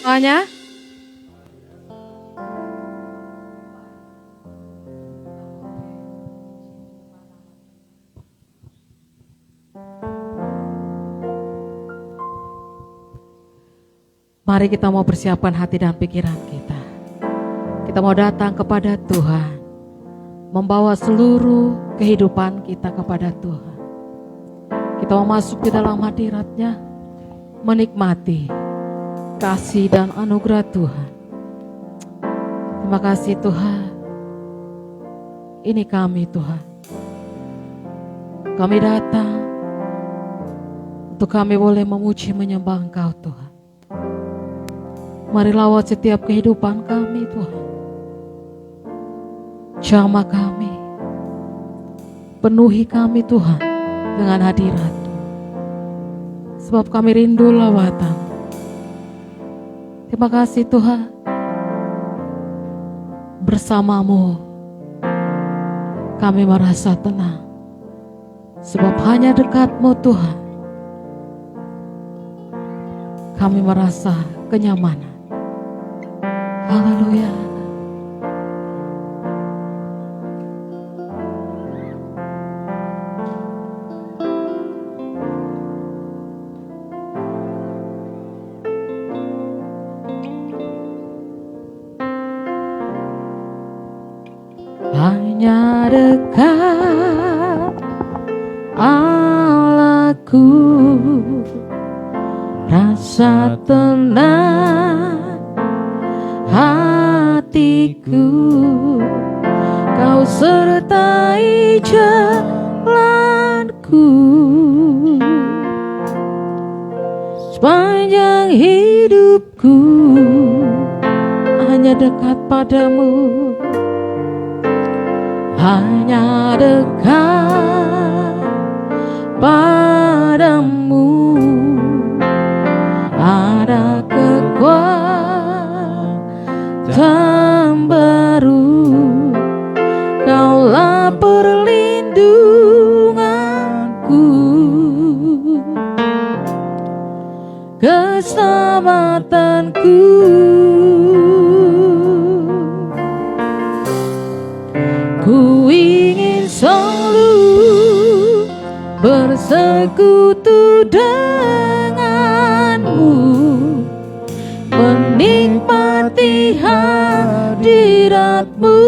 Soalnya mari kita mau persiapkan hati dan pikiran kita. Kita mau datang kepada Tuhan, membawa seluruh kehidupan kita kepada Tuhan. Kita mau masuk di dalam hadirat-Nya, menikmati kasih dan anugerah Tuhan. Terima kasih Tuhan. Ini kami Tuhan. Kami datang untuk kami boleh memuji menyembah Engkau Tuhan. Mari lawat setiap kehidupan kami Tuhan. Jamah kami, penuhi kami Tuhan dengan hadirat. Sebab kami rindu lawatan. Terima kasih Tuhan. Bersamamu kami merasa tenang. Sebab hanya dekat-Mu Tuhan kami merasa kenyamanan. Haleluya. Hanya dekat Allahku, rasa tenang hatiku, Kau sertai jalanku sepanjang hidupku. Hanya dekat padamu, hanya dekat padamu ada kekuatan baru. Kaulah perlindunganku, keselamatanku. Ku ingin selalu bersekutu denganmu, menikmati hadirat-Mu.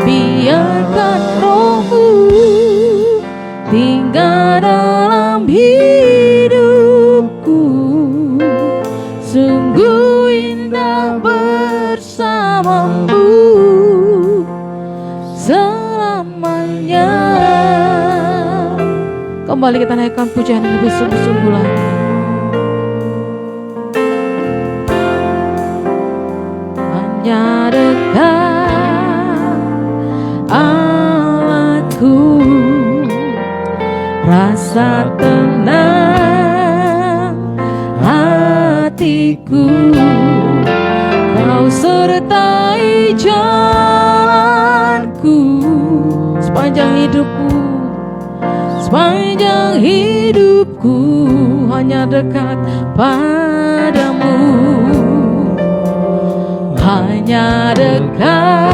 Biarkan Roh-Mu tinggal dalam hidupku. Sungguh indah bersamamu selamanya. Kembali kita naikkan pujian yang lebih sungguh-sungguh lagi. Hanya dekat Allahku, rasa tenang hatiku, Kau sertai jalanku sepanjang hidupku. Sepanjang hidupku hanya dekat padamu, hanya dekat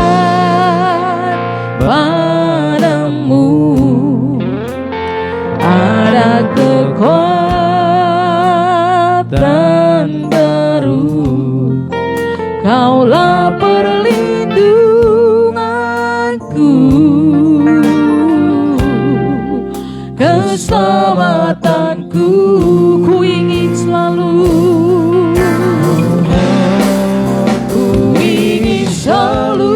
padamu ada kekuatan baru. Kaulah perlindunganku, keselamatanku. Ku ingin selalu, ku ingin selalu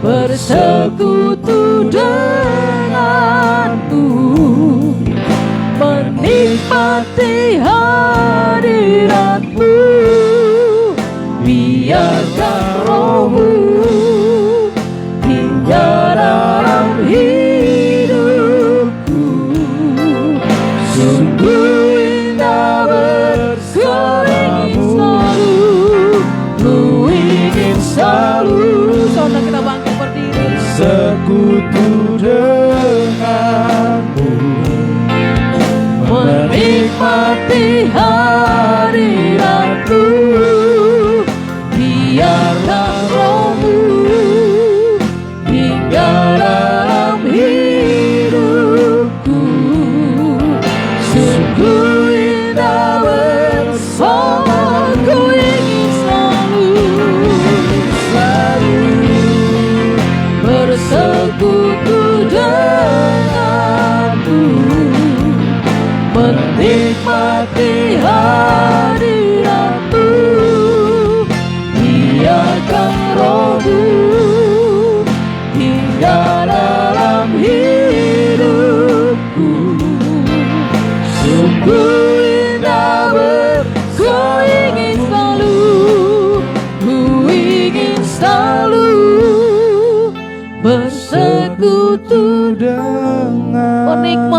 bersekutu denganmu, menikmati hadirat-Mu. Biarkan Roh-Mu tinggal dalam hidupku. Sungguh indah bersamamu. Ku ingin selalu. Saudara kita bangkit berdiri. Sekutu denganmu, menikmati hari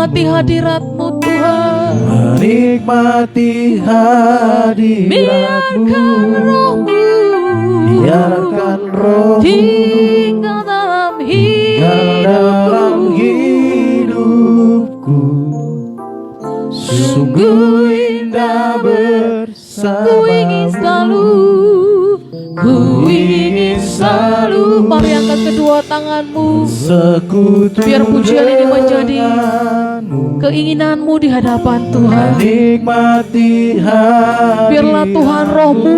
menikmati hadirat-Mu Tuhan. Menikmati hadirat-Mu. Biarkan Roh-Mu, biarkan Roh-Mu tinggal dalam hidupku. Sungguh indah bersamamu. Ku ingin selalu. Mari angkat kedua tanganmu. Sekutu Biar pujian ini menjadi keinginanmu di hadapan Tuhan. Menikmati hadirat-Mu. Biarlah Tuhan Roh-Mu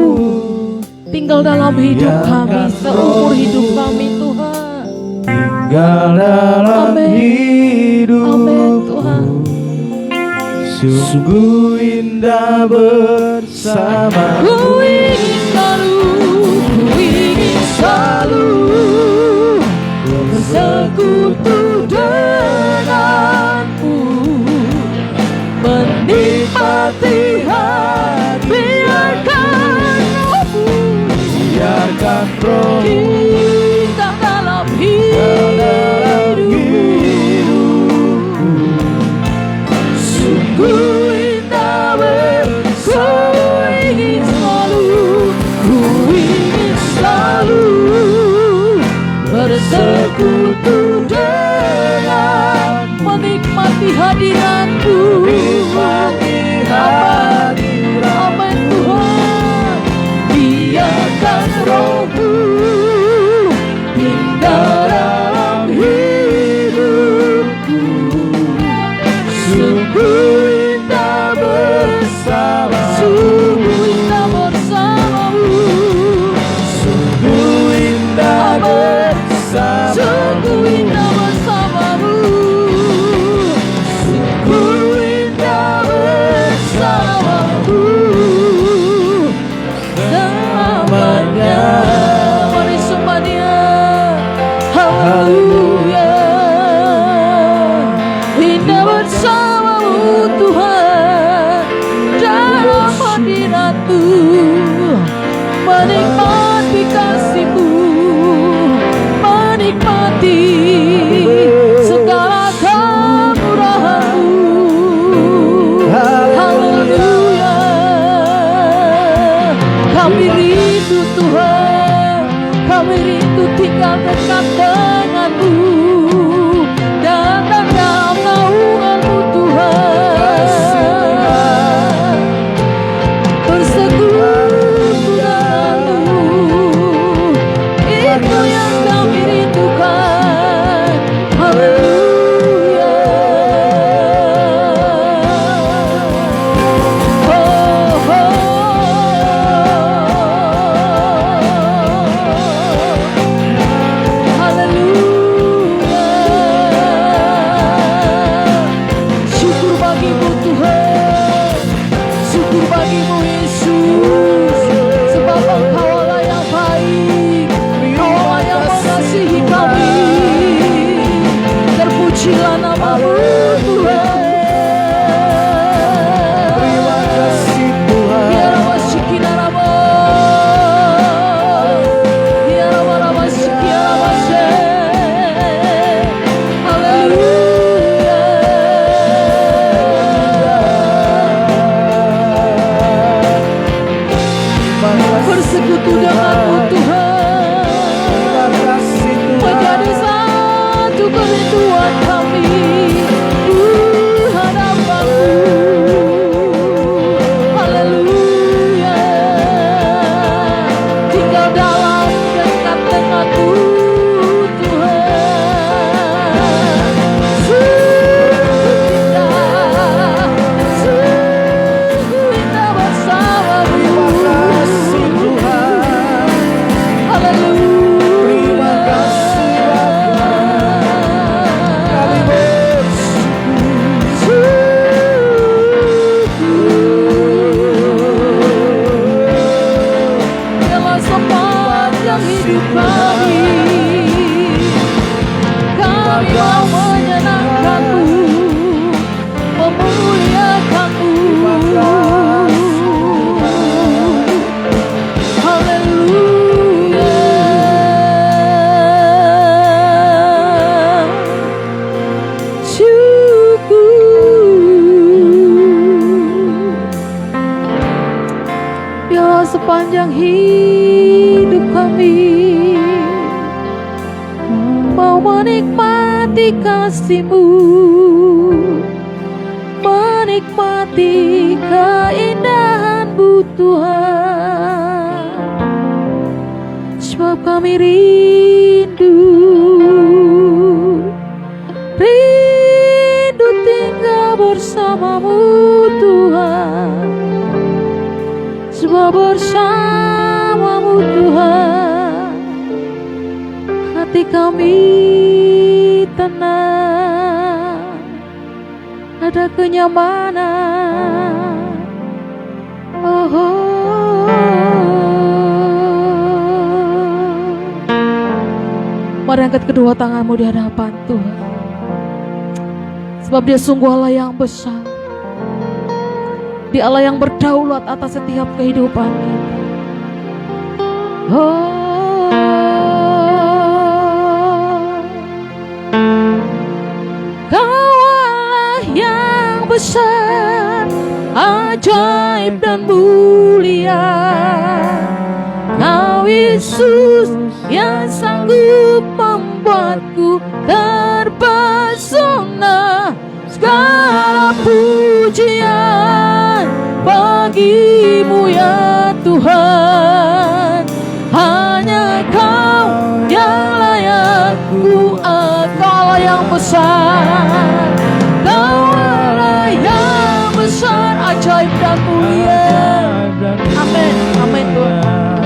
tinggal dalam hidup kami, seumur hidup kami Tuhan. Tinggal dalam hidupku. Amin Tuhan. Sungguh indah bersamamu. Ku ingin selalu bersekutu denganmu, menikmati hati. Biarkan Roh-Mu kita dalam hidupku. Sungguh indah ku ingin selalu bersekutu dengan, menikmati hadirat-Mu. Amin Tuhan. Biarkan Roh-Mu tinggal dalam hidupku. Sungguh indah bersamamu. Sungguh indah bersamamu. Sungguh indah bersamamu. Sungguh indah bersamamu. Sungguh indah bersamamu. Selamanya. Mari sembah Dia. Haleluya. Indah bersamamu Tuhan, dalam hadirat-Mu, menikmati kasih-Mu, menikmati segala kemurahan-Mu. Haleluya. Kami rindu Tuhan, kami rindu tinggal dekat dengan-Mu, datang dalam naungan-Mu Tuhan, bersekutu dengan-Mu. Itu yang kami rindukan. Haleluya. Oh, haleluya. Syukur bagimu Tuhan, syukur bagimu Yesus, sebab Engkau Allah yang baik, Engkau Allah yang mengasihi kami. Terpujilah nama-Mu Tuhan. Terima kasih Tuhan. Ya Rama Shikina Rama, Ya Rama Rama Shikina Rama She. Haleluya. Bersekutu dengan-Mu Tuhan, Terima kasih Tuhan. menjadi satu kerinduan kami di hadapan-Mu. Haleluya. Tinggal dalam dekat dengan-Mu Tuhan. Sungguh indah bersama-Mu. Terima kasih Tuhan. sepanjang hidup kami mau menikmati kasih-Mu, menikmati keindahan-Mu Tuhan. Sebab kami rindu tinggal bersama-Mu Tuhan. Sebab bersama-Mu Tuhan hati kami tenang, ada kenyamanan. Mari angkat kedua tanganmu di hadapan Tuhan. Sebab Dia sungguh Allah yang besar. Dia Allah yang berdaulat atas setiap kehidupan kita. Kau Allah yang besar, ajaib dan mulia. Kau Yesus yang sanggup membuatku terpesona. Segala pujian bagi-Mu ya Tuhan. Hanya Kau yang layak ku Kau Allah yang besar. Kau Allah yang besar, ajaib dan mulia. Amin, amin Tuhan.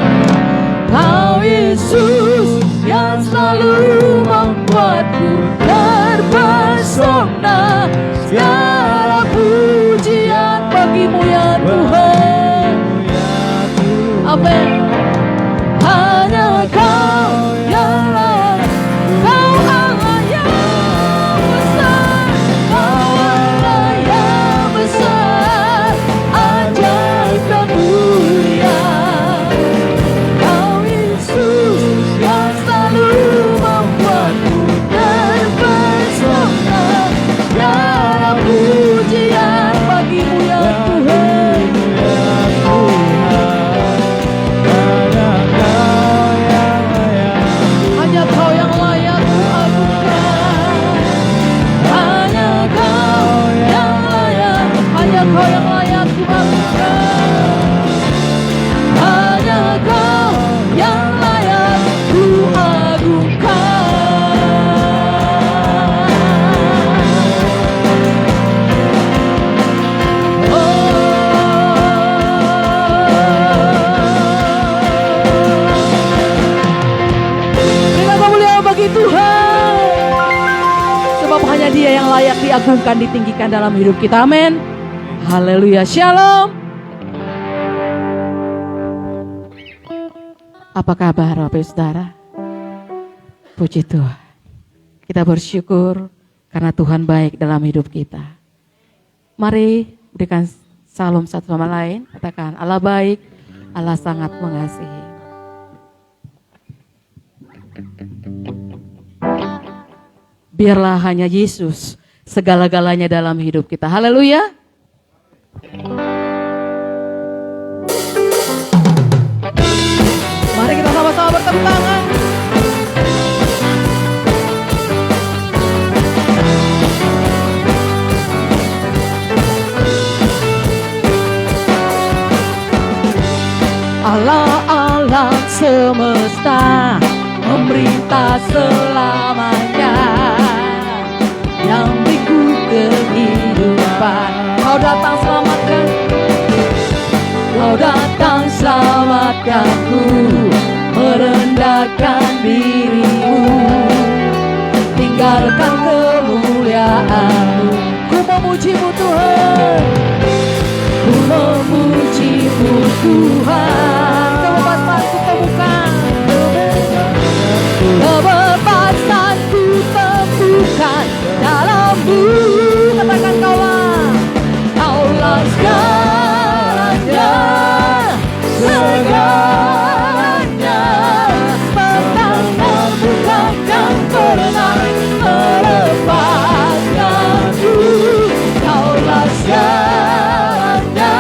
Kau Yesus yang selalu membuatku terpesona. Segala pujian bagi-Mu ya Tuhan. Amin. Hanya Kau yang layak. Kau Allah yang besar. Kau Allah yang besar, ajaib dan mulia. Kau Yesus yang selalu membuatku terpesona. Segala pujian bagi-Mu ya Tuhan. Hanya Kau yang layak ku agungkan. Hanya Kau yang layak. Hanya Kau yang layak ku agungkan. Hanya Kau yang layak ku agungkan. Berikan kemuliaan bagi Tuhan. Sebab hanya Dia yang layak diagungkan, ditinggikan dalam hidup kita. Amin. Haleluya. Shalom. Apa kabar Bapak Saudara? Puji Tuhan. Kita bersyukur karena Tuhan baik dalam hidup kita. Mari berikan salam satu sama lain. Katakan, Allah baik, Allah sangat mengasihi. Biarlah hanya Yesus segala-galanya dalam hidup kita. Haleluya. Mari kita sama-sama bertepuk tangan. Allah alam semesta memerintah selamanya, yang beriku kehidupan. Kau datang selamatkan, Kau datang selamatkanku, merendahkan dirimu, tinggalkan kemuliaan-Mu. Ku memuji-Mu Tuhan, ku memuji-Mu Tuhan. Kebebasanku temukan, kebebasanku temukan dalam-Mu. Katakan Kaulah, Kaulah segalanya, segalanya. Pertanyaan bukan yang pernah melepaskanku. Kaulah segalanya,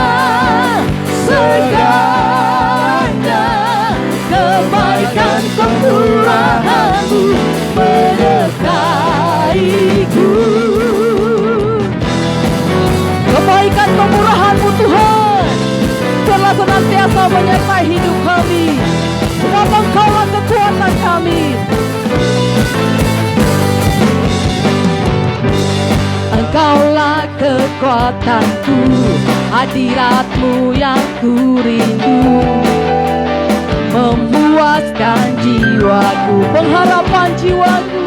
senantiasa menyertai hidup kami. Sebab Engkaulah kekuatan kami. Engkaulah kekuatanku, hadirat-Mu yang ku rindu, memuaskan jiwaku, pengharapan jiwaku,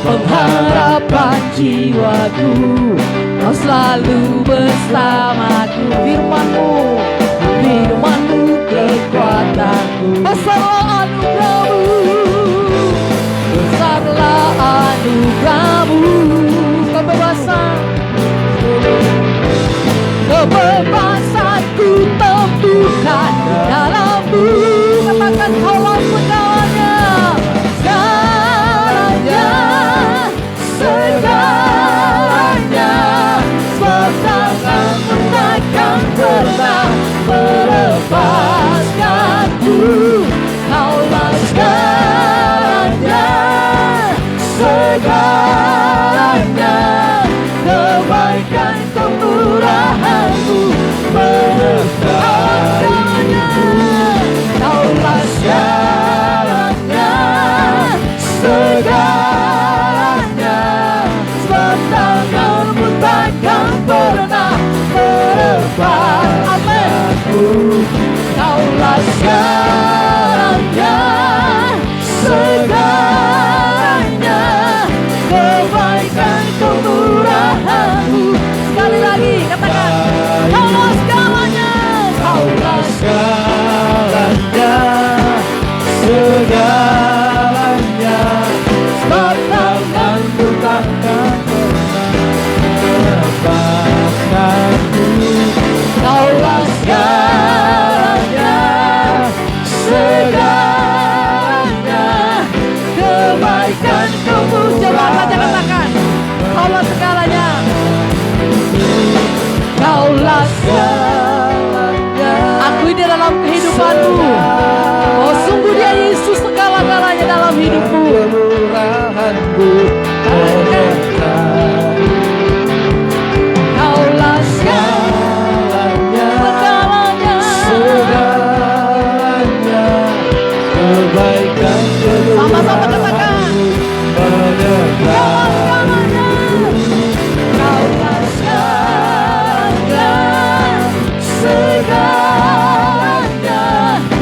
pengharapan jiwaku. Kau selalu bersamaku, firman-Mu, firman-Mu kekuatanku. Besarlah anugerah-Mu, besarlah anugerah-Mu. Kebebasan, kebebasanku temukan dalam-Mu. Katakan Kaulah segalanya, segalanya, segalanya. Sebab tangan-Mu takkan pernah melepaskanku. Kaulah segalanya, segalanya. Kebaikan kemurahan-Mu menyertai-Ku. Kaulah segalanya, segalanya. Sebab tangan-Mu takkan pernah melepaskanku. Kaulah segalanya, segalanya. Kebaikan kemurahan-Mu. Sekali lagi katakan, Kaulah segalanya, Kaulah segalanya, segalanya. Sebab tangan-Mu takkan melepaskanku. Kaulah segalanya, segalanya. Kebaikan kemurahan. Coba saja katakan, Kaulah segalanya, Kaulah segalanya. Akui di dalam kehidupanmu, oh sungguh Dia Yesus segala-galanya dalam hidupmu. Kemurahan-Mu menyertai. Kaulah segalanya, segalanya. Kebaikan sama-sama katakan, menyertai. Kaulah segalanya, segalanya.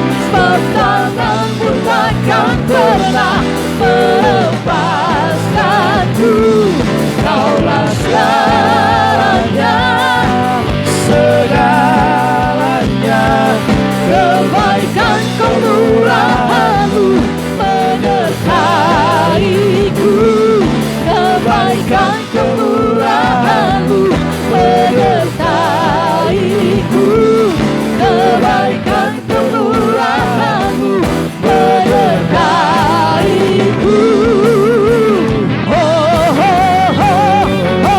Sebab tangan-Mu takkan pernah melepaskanku. Kaulah segalanya, Segalanya. kebaikan kemurahan-Mu menyertai-Ku. Kebaikan kemurahan-Mu menyertai-Ku. Kebaikan kemurahan-Mu menyertai-Ku. Oh, oh, oh, oh, oh, oh,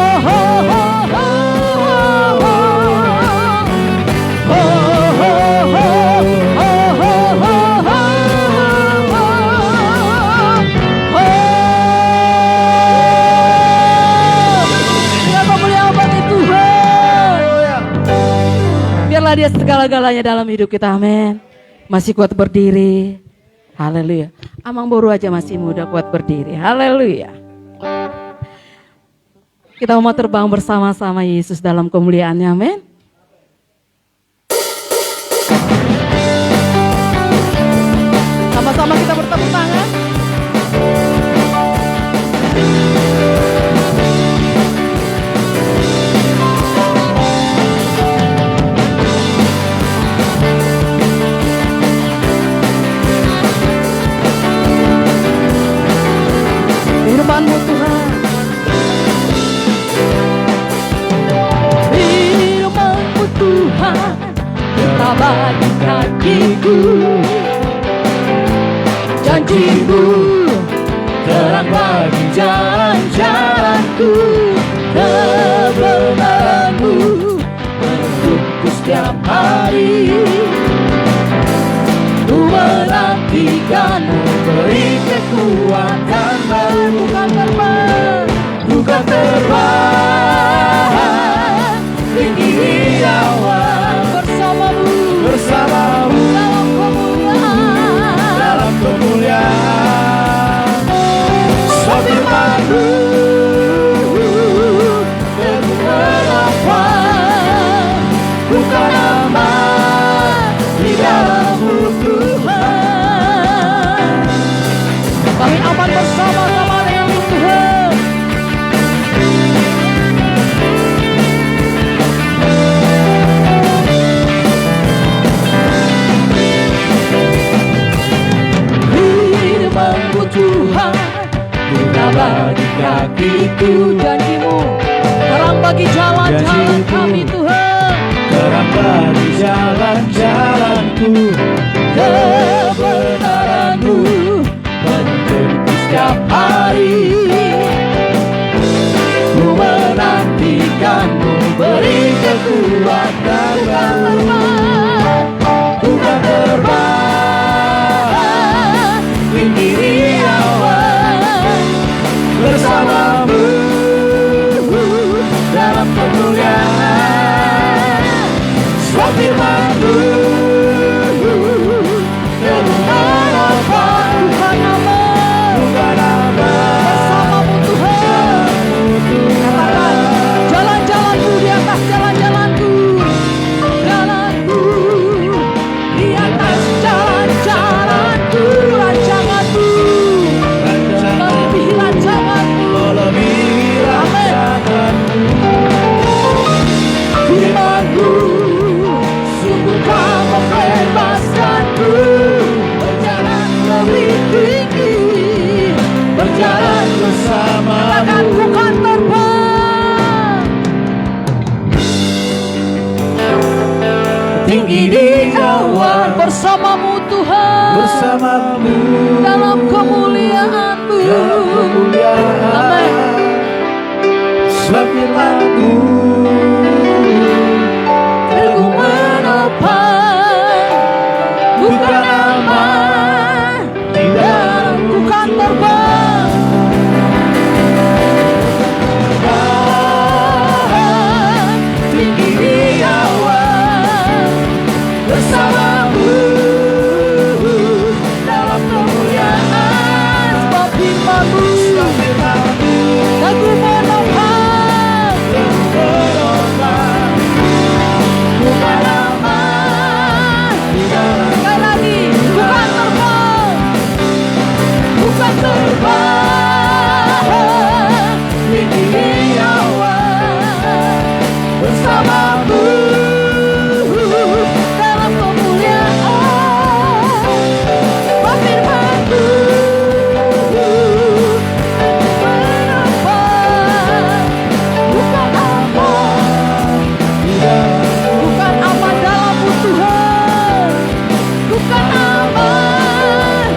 biarlah Dia segala-galanya dalam hidup kita, amin. Masih kuat berdiri, haleluya. Amang baru aja masih muda kuat berdiri, haleluya. Kita mau terbang bersama-sama Yesus dalam kemuliaannya, amin. Sama-sama kita bertepuk tangan. Firman-Mu Tuhan, firman-Mu Tuhan, kita bagi kakiku. Janji-Mu terang bagi jalan-jalanku. Kebenaran-Mu menuntunku setiap hari. Ku menantikan-Mu, beri kekuatan baru. Bukan terbang, bukan terbang, tinggi awan bersama kakiku, janjimu terang bagi jalan-jalan kami Tuhan. terang bagi jalan-jalanku, kebenaran-Mu menuntunku setiap hari. Ku menantikan-Mu, beri kekuatan baru. Ku kan terbang tinggi di awan bersama-Mu dalam kemuliaan. Sebab firman-Mu bukan apa, bukan nama, bukan nama. Bersama-Mu Tuhan. Katakan, jalan-jalanku di atas jalan-jalanku, jalanku di atas jalan-jalanku, rancangan-Mu melebihi rancangan-Mu, melebihi rancangan-Mu. Firman-Mu sungguh Kau membebaskanku, berjalan lebih tinggi, berjalan bersama-Mu. Katakan, ku kan terbang tinggi di awan bersama-Mu Tuhan, bersama-Mu dalam kemuliaan-Mu, dalam kemuliaan. Amin. Sebab firman-Mu teguh menopang, bukan aman, di dalamku kan terbang. Tinggi di awan bersama-Mu dalam kemuliaan. Sebab firman-Mu teguh menopang, bukan aman. Sekali lagi, bukan terbang, bukan terbang, tinggi di awan bersama-Mu dalam kemuliaan. Sebab firman-Mu menopang, bukan aman, bukan aman dalam-Mu Tuhan, bukan aman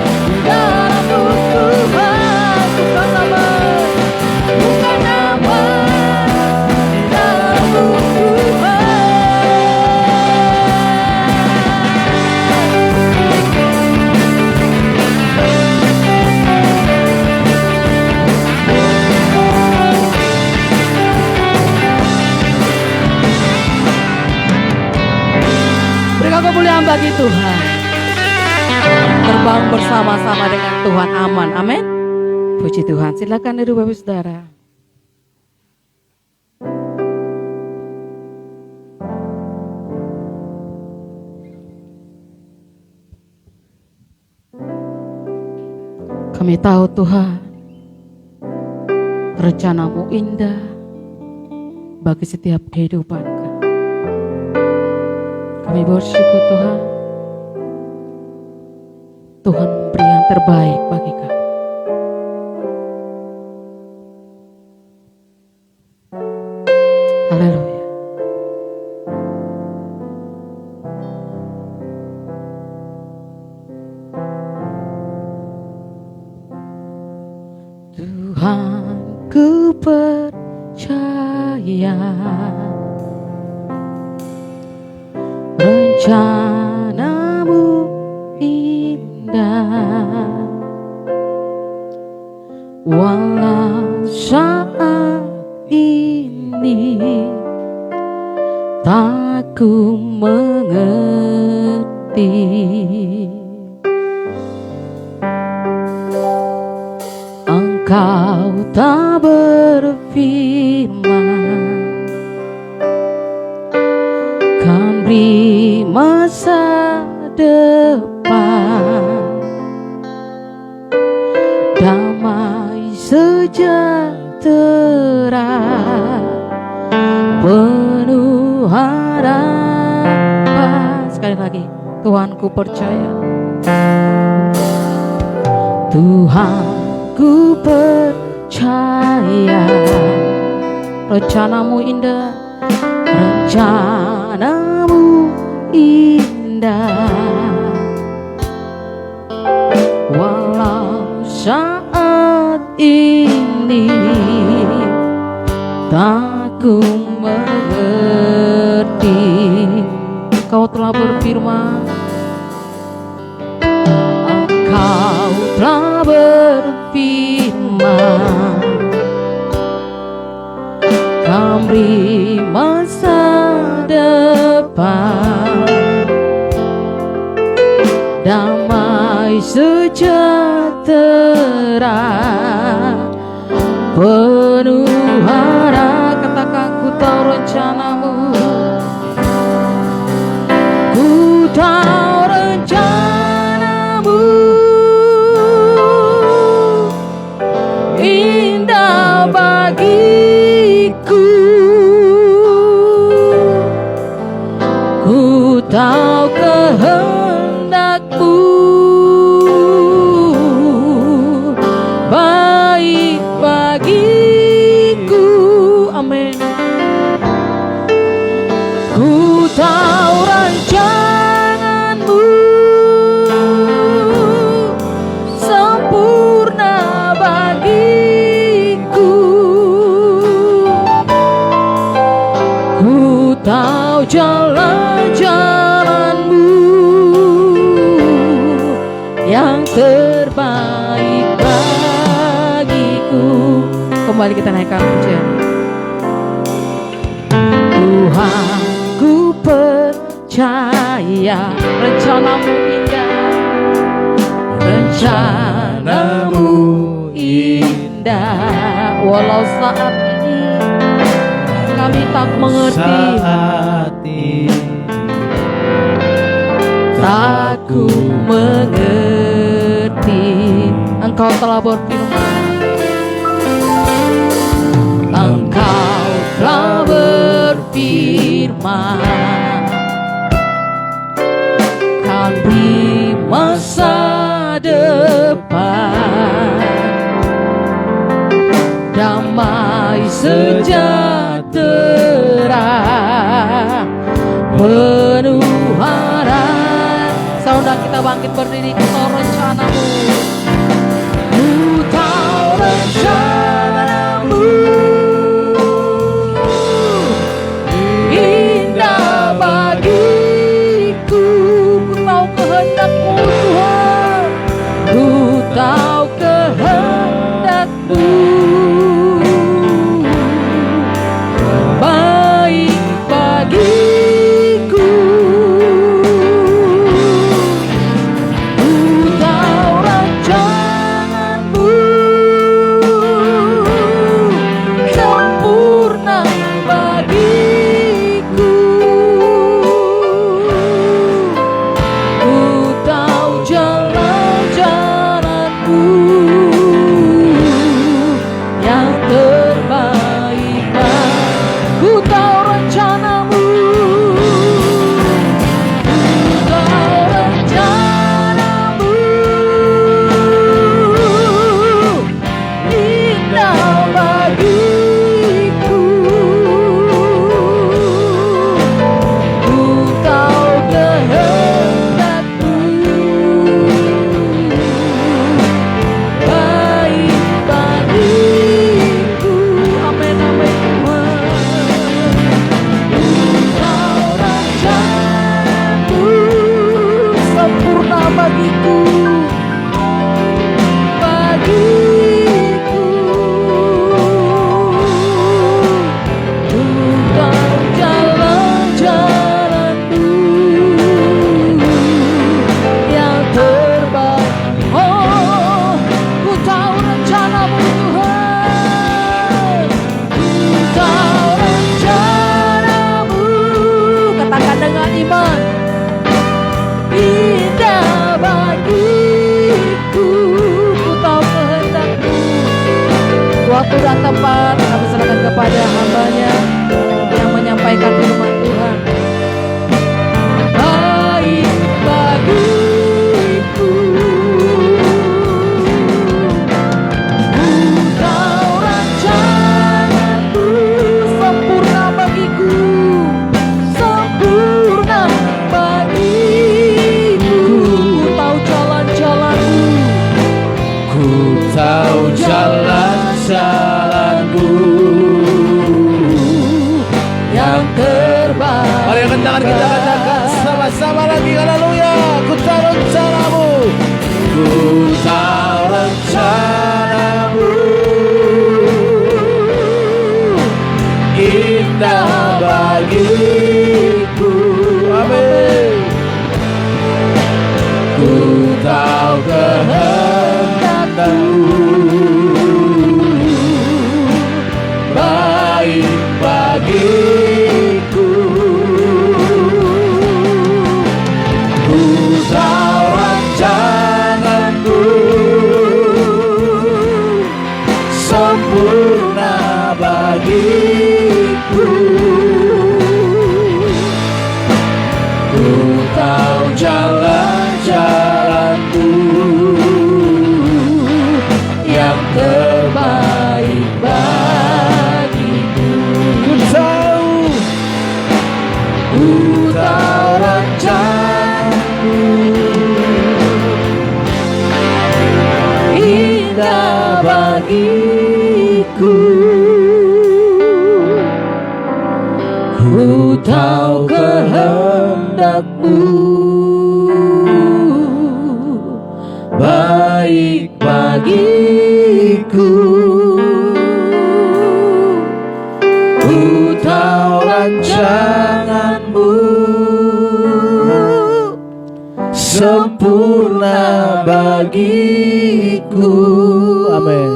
dalam-Mu Tuhan, bukan aman, bukan aman dalam-Mu Tuhan. Berikan kemuliaan bagi Tuhan. Terbang bersama-sama dengan Tuhan aman. Amin. Puji Tuhan. Silakan duduk Bapak Saudara. Kami tahu Tuhan, rencana-Mu indah bagi setiap kehidupan kami. Kami bersyukur Tuhan, Tuhan memberi yang terbaik bagi kami. Haleluya. Tuhan, ku percaya rencana-Mu indah, walau saat ini tak ku mengerti. Engkau tak berfirman kan beri masa depan, damai sejahtera, penuh harapan. Sekali lagi, Tuhan ku percaya, Tuhan ku percaya percaya rencanamu indah, rencanamu indah. Walau saat ini tak ku mengerti, Kau telah berfirman, Engkau telah berfirman, Kau beri masa depan, damai sejahtera, penuh harap. Katakan, ku tahu rencanamu, ku tahu rencanamu indah bagiku, ku tahu kehendakmu baik bagiku. Amin. Ku tahu rancanganmu sempurna bagiku, ku tahu jalan-jalanmu yang terbaik bagiku. Kembali kita naikkan pujian. Tuhan, ku percaya rencanamu indah, rencanamu indah. Walau saat ini kami tak mengerti, tak ku mengerti, Engkau telah berfirman, Engkau telah berfirman, kan di masa depan, damai sejahtera, penuh harap. Saudara, kita bangkit berdiri, ku tahu rencanamu, ku tahu rencanamu indah bagiku, ku tahu kehendakmu Tuhan, ku tahu kehendakmu baik bagiku, ku tahu rancanganmu sempurna bagiku, ku tahu jalan-jalanmu yang terbaik, ku tahu rencanamu, ku tahu rencanamu indah bagiku, ku tahu kehendakmu baik bagiku. Amin, amin. Ku tahu rancanganmu sempurna bagiku, bagiku, ku tahu jalan-jalanmu yang terbaik. Oh, ku tahu rencanamu Tuhan, ku tahu rencanamu. Katakan dengan iman, indah bagiku, ku tahu kehendakmu. Waktu dan tempat kami serahkan kepada hamba-Nya yang menyampaikan firman Tuhan. Baik bagiku, ku tahu bersama lagi. Haleluya. Ku tahu rencanamu. Ku tahu rencanamu indah bagiku. Amin. Ku tahu kehendakmu baik bagiku. Ku tahu rencanamu sempurna bagiku. Ku tahu jalan-jalanmu yang terbaik bagiku. Ku tahu rencanamu indah bagiku. Ku tahu kehendakmu baik bagiku. Ku tahu rancanganmu sempurna bagiku. Amin.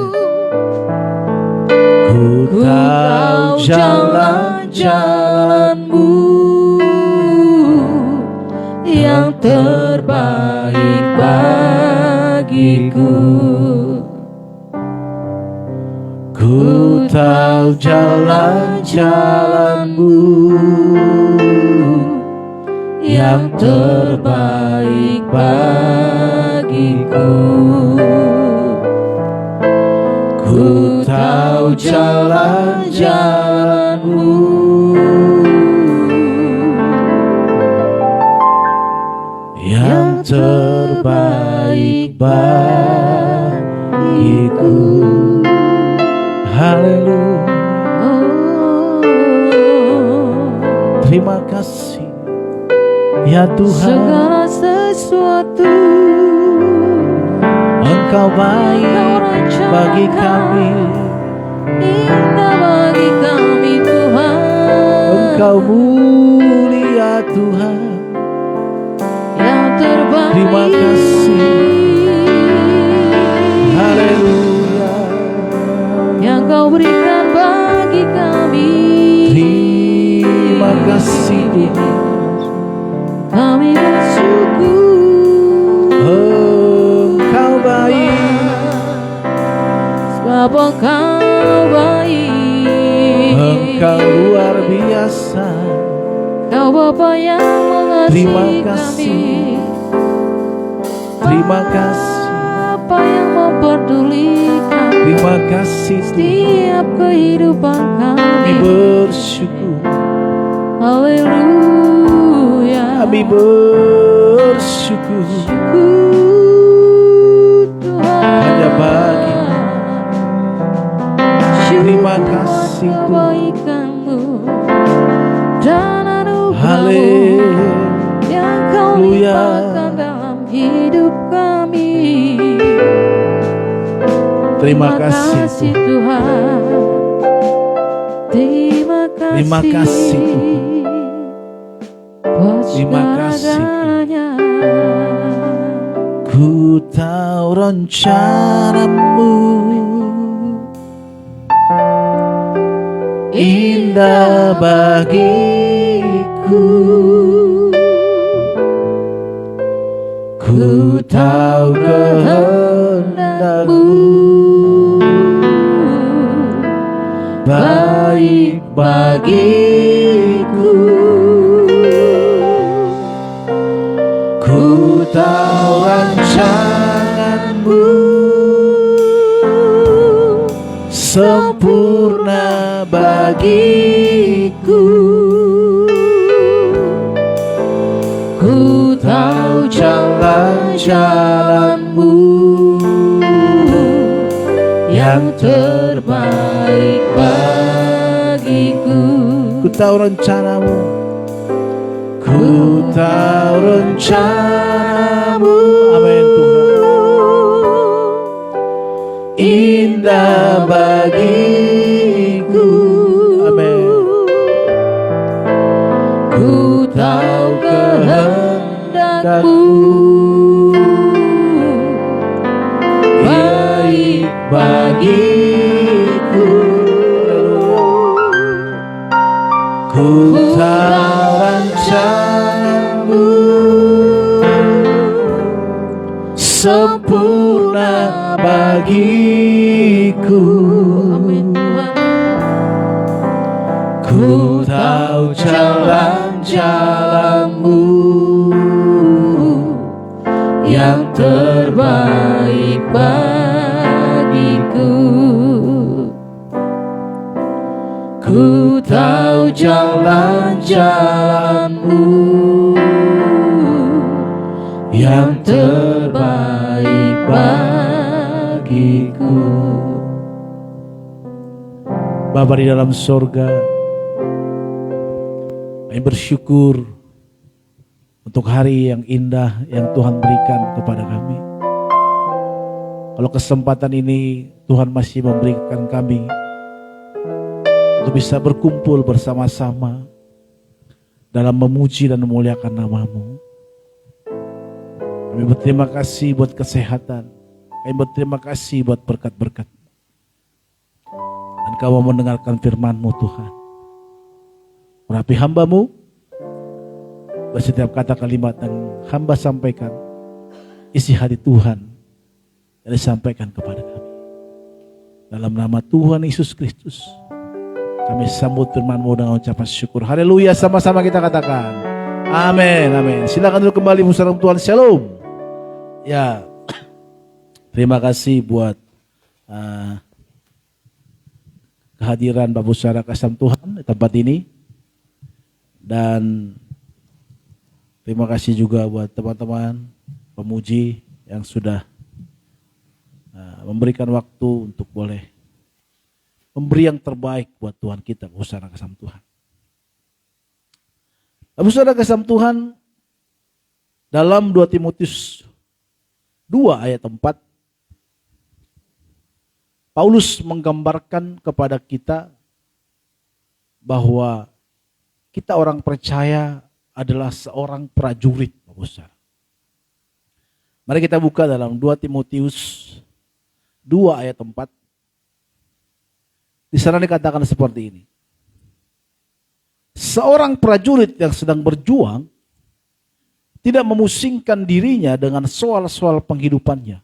Ku tahu jalan-jalanmu yang terbaik bagiku. Ku tahu jalan-jalanmu yang terbaik bagiku. Ku tahu jalan-jalanmu yang terbaik bagiku. Haleluya. Terima kasih ya Tuhan. Segala sesuatu Engkau baik bagi kami. indah bagi kami Tuhan. Engkau mulia Tuhan. Yang terbaik. Terima kasih. Haleluya. Yang Kau berikan bagi kami. Terima kasih Tuhan. Kami bersyukur. Engkau baik. Sebab Engkau baik. Engkau luar biasa. Kau Bapa yang Terima mengasihi kasih. kami. Terima kasih. Bapa yang memperdulikan Terima kasih Tuhan. setiap kehidupan Kami kami. bersyukur. Haleluya. Kami bersyukur. Syukur Tuhan. Hanya bagi. Terima kasih Tuhan. Kebaikan-Mu dan anugerah-Mu Haleluya. yang Kau limpahkan dalam hidup kami. Terima kasih Tuhan. Terima kasih. Terima kasih Tuhan. Buat Terima kasih. segalanya. Ku tahu rencanamu indah bagiku. Ku tahu kehendakmu baik bagiku. Ku tahu rancanganmu sempurna bagiku. Ku tahu jalan-jalanmu yang terbaik bagiku. Ku tahu rencanamu. Ku tahu rencanamu. Amin Tuhan. Indah bagiku. Amin. Ku tahu kehendakmu baik bagiku. Ku tahu rencanamu sempurna bagiku. Amin Tuhan. Ku tahu jalan-jalanmu yang terbaik bagiku. Ku tahu jalan-jalanmu yang terbaik bagiku. Bapa di dalam sorga, kami bersyukur untuk hari yang indah yang Tuhan berikan kepada kami. Kalau kesempatan ini Tuhan masih memberikan kami untuk bisa berkumpul bersama-sama dalam memuji dan memuliakan nama-Mu. Kami berterima kasih buat kesehatan. Kami berterima kasih buat berkat-berkat. Dan Kau mau mendengarkan firman-Mu Tuhan. Urapi hamba-Mu, setiap kata kalimat yang hamba sampaikan, isi hati Tuhan yang disampaikan kepada kami. Dalam nama Tuhan Yesus Kristus, kami sambut firman-Mu dengan ucapan syukur. Haleluya, sama-sama kita katakan. Amin, amin. Silakan dulu kembali salam Tuhan. Shalom. Ya, terima kasih buat kehadiran Bapak Saudara kasih Tuhan di tempat ini. Dan terima kasih juga buat teman-teman pemuji yang sudah memberikan waktu untuk boleh memberi yang terbaik buat Tuhan kita, Bapak Saudara kasih Tuhan. Bapak Saudara kasih Tuhan, dalam 2 Timotius 2 ayat 4, Paulus menggambarkan kepada kita bahwa kita orang percaya adalah seorang prajurit, Bapak Saudara. Mari kita buka dalam 2 Timotius 2 ayat 4. Di sana dikatakan seperti ini. Seorang prajurit yang sedang berjuang tidak memusingkan dirinya dengan soal-soal penghidupannya,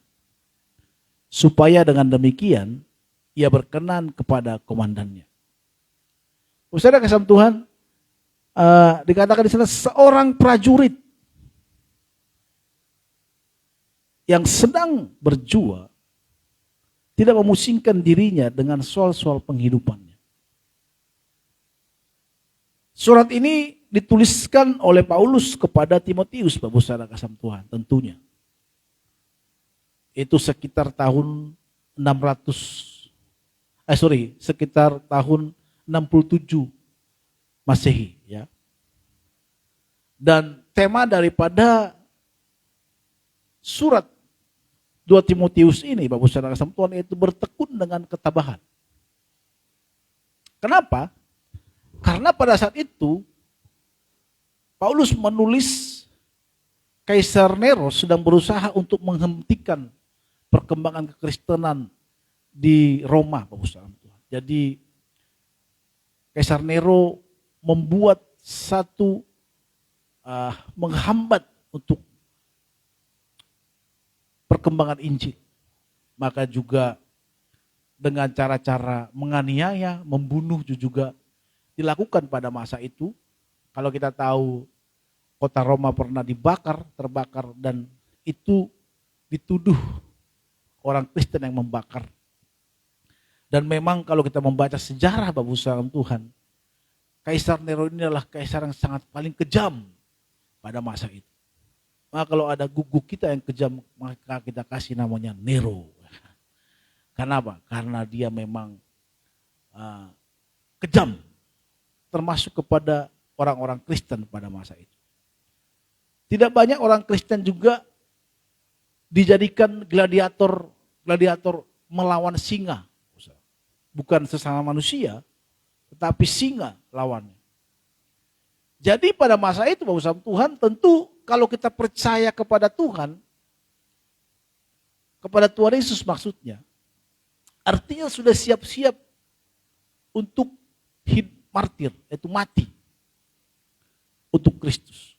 supaya dengan demikian ia berkenan kepada komandannya. Saudara kasih Tuhan, dikatakan di sana seorang prajurit yang sedang berjuang tidak memusingkan dirinya dengan soal-soal penghidupannya. Surat ini dituliskan oleh Paulus kepada Timotius, Bapak Saudara kasih Tuhan, tentunya. Itu sekitar tahun sekitar tahun 67 Masehi, ya. Dan tema daripada surat 2 Timotius ini, Bapak Saudara kasih Tuhan, itu bertekun dengan ketabahan. Kenapa? Karena pada saat itu Paulus menulis Kaisar Nero sedang berusaha untuk menghentikan perkembangan kekristenan di Roma, Bapak Saudara Tuhan. Jadi Kaisar Nero membuat satu menghambat untuk perkembangan Injil. Maka juga dengan cara-cara menganiaya, membunuh juga dilakukan pada masa itu. Kalau kita tahu kota Roma pernah terbakar dan itu dituduh orang Kristen yang membakar. Dan memang kalau kita membaca sejarah Bapak Saudara Tuhan, Kaisar Nero ini adalah kaisar yang sangat paling kejam pada masa itu. Maka kalau ada guguk kita yang kejam, maka kita kasih namanya Nero. Kenapa? Karena dia memang kejam, termasuk kepada orang-orang Kristen pada masa itu. Tidak banyak orang Kristen juga dijadikan gladiator melawan singa. Bukan sesama manusia, tetapi singa lawannya. Jadi pada masa itu Bapak Saudara, Tuhan tentu kalau kita percaya kepada Tuhan Yesus maksudnya, artinya sudah siap-siap untuk hidup martir, yaitu mati untuk Kristus.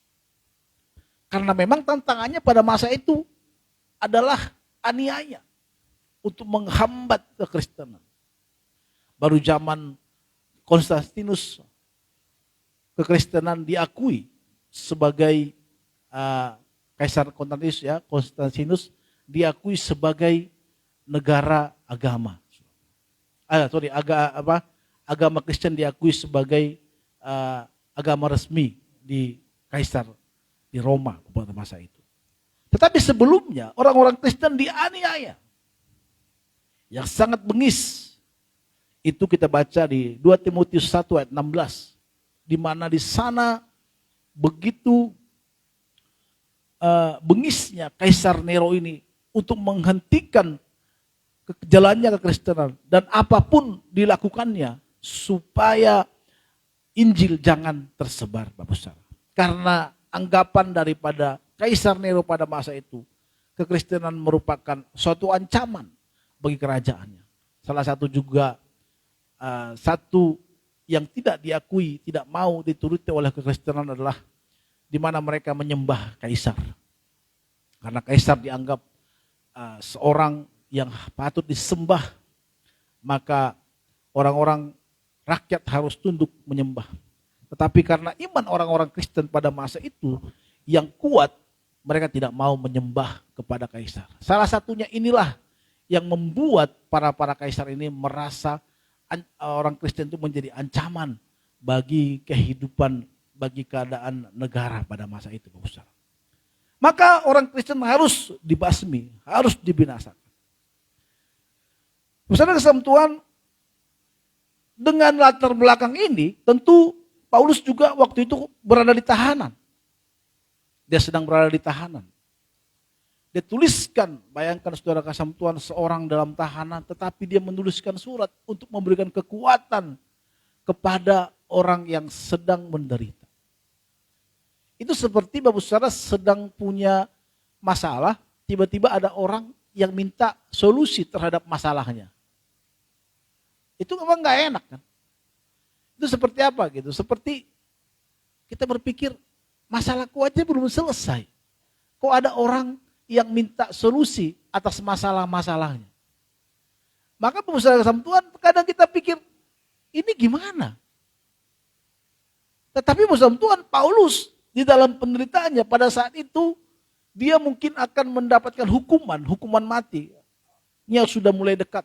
Karena memang tantangannya pada masa itu adalah aniaya untuk menghambat kekristenan. Baru zaman Konstantinus, kekristenan diakui sebagai Kaisar Konstantinus diakui sebagai negara agama. Agama Kristen diakui sebagai agama resmi di Kaisar di Roma pada masa itu. Tetapi sebelumnya orang-orang Kristen dianiaya yang sangat bengis. Itu kita baca di 2 Timotius 1 ayat 16. Di mana di sana begitu bengisnya Kaisar Nero ini untuk menghentikan jalannya kekristenan. Dan apapun dilakukannya supaya Injil jangan tersebar, Bapak Saudara. Karena anggapan daripada Kaisar Nero pada masa itu, kekristenan merupakan suatu ancaman bagi kerajaannya. Salah satu juga satu yang tidak diakui, tidak mau dituruti oleh kekristenan adalah di mana mereka menyembah kaisar. Karena kaisar dianggap seorang yang patut disembah, maka orang-orang rakyat harus tunduk menyembah. Tetapi karena iman orang-orang Kristen pada masa itu yang kuat, mereka tidak mau menyembah kepada kaisar. Salah satunya inilah yang membuat para kaisar ini merasa orang Kristen itu menjadi ancaman bagi kehidupan, bagi keadaan negara pada masa itu, Bapak Saudara. Maka orang Kristen harus dibasmi, harus dibinasakan. Saudara kesempatan Tuhan, dengan latar belakang ini, tentu Paulus juga waktu itu berada di tahanan. Dia sedang berada di tahanan. Dia tuliskan, bayangkan saudara kasih Tuhan, seorang dalam tahanan, tetapi dia menuliskan surat untuk memberikan kekuatan kepada orang yang sedang menderita. Itu seperti Bapak Saudara sedang punya masalah, tiba-tiba ada orang yang minta solusi terhadap masalahnya. Itu memang gak enak kan? Itu seperti apa gitu? Seperti kita berpikir, masalahku aja belum selesai. Kok ada orang yang minta solusi atas masalah-masalahnya. Maka pengusaha sama Tuhan, kadang kita pikir, ini gimana? Tetapi pengusaha Tuhan, Paulus di dalam penderitaannya pada saat itu, dia mungkin akan mendapatkan hukuman mati. Yang sudah mulai dekat.